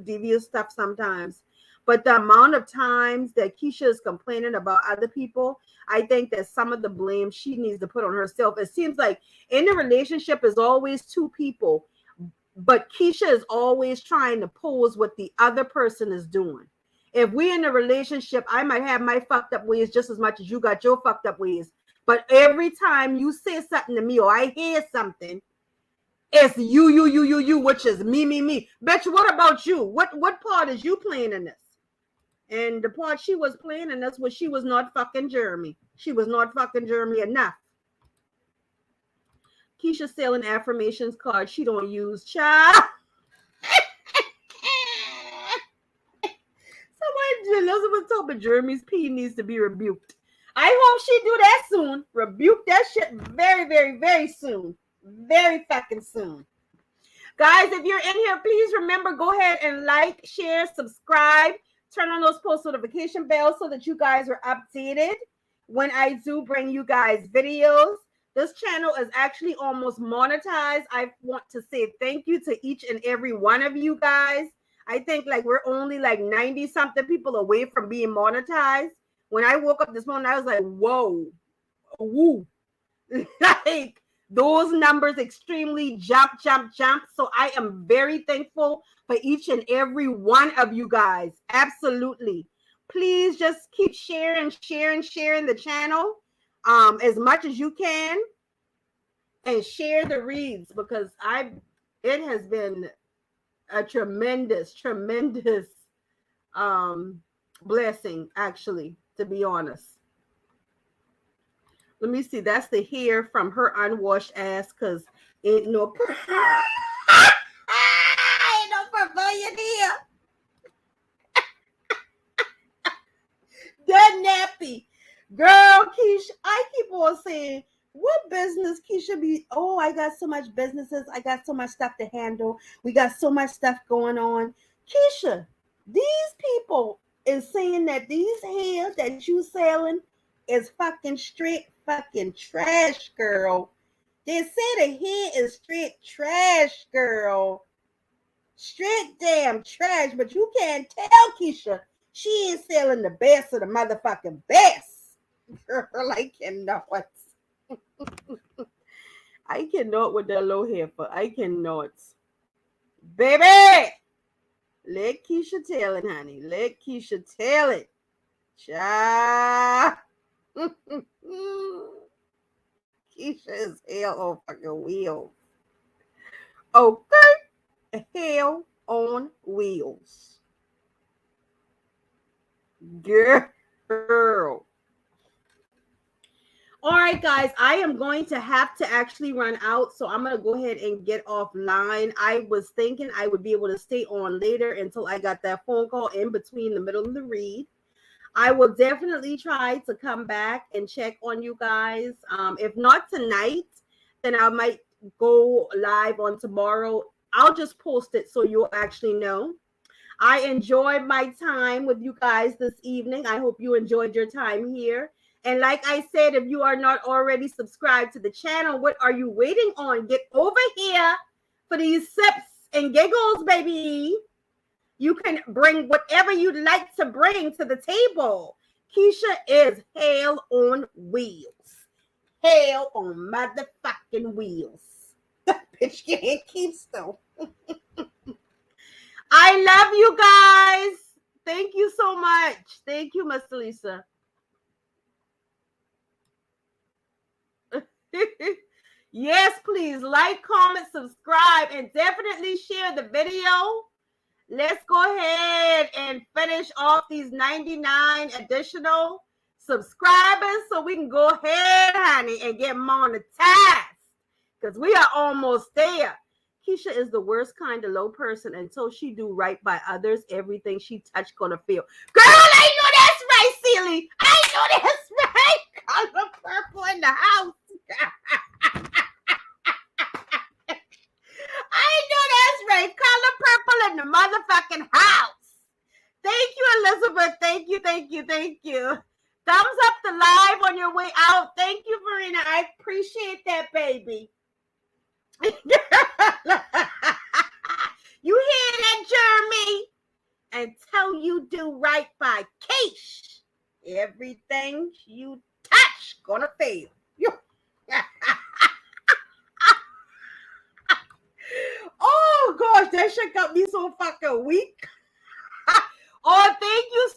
devious stuff sometimes. But the amount of times that Keisha is complaining about other people, I think that some of the blame she needs to put on herself. It seems like in a relationship is always two people, but Keisha is always trying to pose what the other person is doing. If we in a relationship, I might have my fucked up ways just as much as you got your fucked up ways. But every time you say something to me or I hear something, it's you, which is me. Betcha, what about you? What part is you playing in this? And the part she was playing in this was she was not fucking Jeremy. She was not fucking Jeremy enough. Keisha selling affirmations cards she don't use. Child. Somebody, Elizabeth told me Jeremy's pee needs to be rebuked. I hope she do that soon. Rebuke that shit very soon. Very fucking soon. Guys, if you're in here, please remember, go ahead and like, share, subscribe. Turn on those post notification bells so that you guys are updated when I do bring you guys videos. This channel is actually almost monetized. I want to say thank you to each and every one of you guys. I think like we're only like 90 something people away from being monetized. When I woke up this morning, I was like, whoa, woo. Like those numbers extremely jump. So I am very thankful for each and every one of you guys. Absolutely. Please just keep sharing the channel as much as you can, and share the reads, because it has been a tremendous blessing, actually, to be honest. Let me see. That's the hair from her unwashed ass, because ain't no Brazilian hair. That nappy. Girl, Keisha, I keep on saying, what business Keisha be? Oh, I got so much businesses. I got so much stuff to handle. We got so much stuff going on. Keisha, these people is saying that these hair that you selling is fucking straight fucking trash, girl. They say the hair is straight trash, girl. Straight damn trash, but you can't tell Keisha she ain't selling the best of the motherfucking best. Girl, I cannot. I cannot with that low hair for. I cannot. Baby! Let Keisha tell it, honey. Let Keisha tell it. Cha. Keisha is hell on fucking wheels. Okay. Hell on wheels. Girl. All right, guys, I am going to have to actually run out, so I'm going to go ahead and get offline. I was thinking I would be able to stay on later until I got that phone call in between the middle of the read. I will definitely try to come back and check on you guys. If not tonight, then I might go live on tomorrow. I'll just post it so you'll actually know. I enjoyed my time with you guys this evening. I hope you enjoyed your time here. And like I said, if you are not already subscribed to the channel, what are you waiting on? Get over here for these sips and giggles, baby. You can bring whatever you'd like to bring to the table. Keisha is hell on wheels. Hell on motherfucking wheels. That bitch can't keep still. I love you guys. Thank you so much. Thank you, Mr. Lisa. Yes, please like, comment, subscribe, and definitely share the video. Let's go ahead and finish off these 99 additional subscribers so we can go ahead, honey, and get monetized, because we are almost there. Keisha is the worst kind of low person until she do right by others. Everything she touch gonna feel. Girl, I know that's right, Celie. I know that's right. Color purple in the house. I know that's right. Color purple in the motherfucking house. Thank you, Elizabeth. Thank you. Thumbs up the live on your way out. Thank you, Verena. I appreciate that, baby. You hear that, Jeremy? Until you do right by Keish, everything you touch gonna fail. Oh gosh, that shit got me so fucking weak. Oh, thank you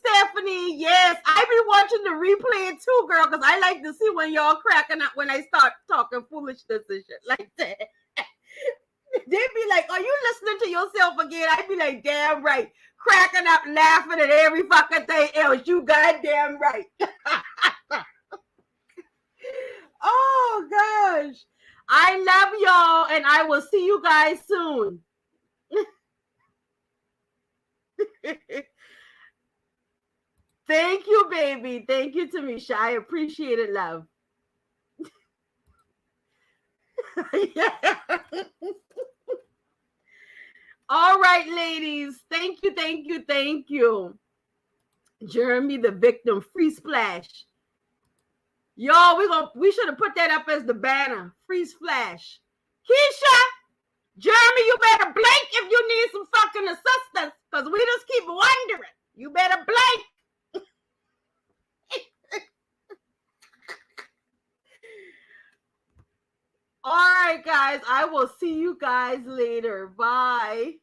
listen to replay it too, girl, because I like to see when y'all cracking up when I start talking foolishness and shit like that. They'd be like, are you listening to yourself again? I'd be like, damn right. Cracking up, laughing at every fucking thing else. You goddamn right. Oh, gosh. I love y'all, and I will see you guys soon. Thank you, baby. Thank you, Tamisha. I appreciate it, love. Yeah. All right, ladies. Thank you, thank you, thank you. Jeremy, the victim, free splash. Y'all, we should have put that up as the banner. Free splash. Keisha, Jeremy, you better blink if you need some fucking assistance, because we just keep wondering. You better blink. All right, guys. I will see you guys later. Bye.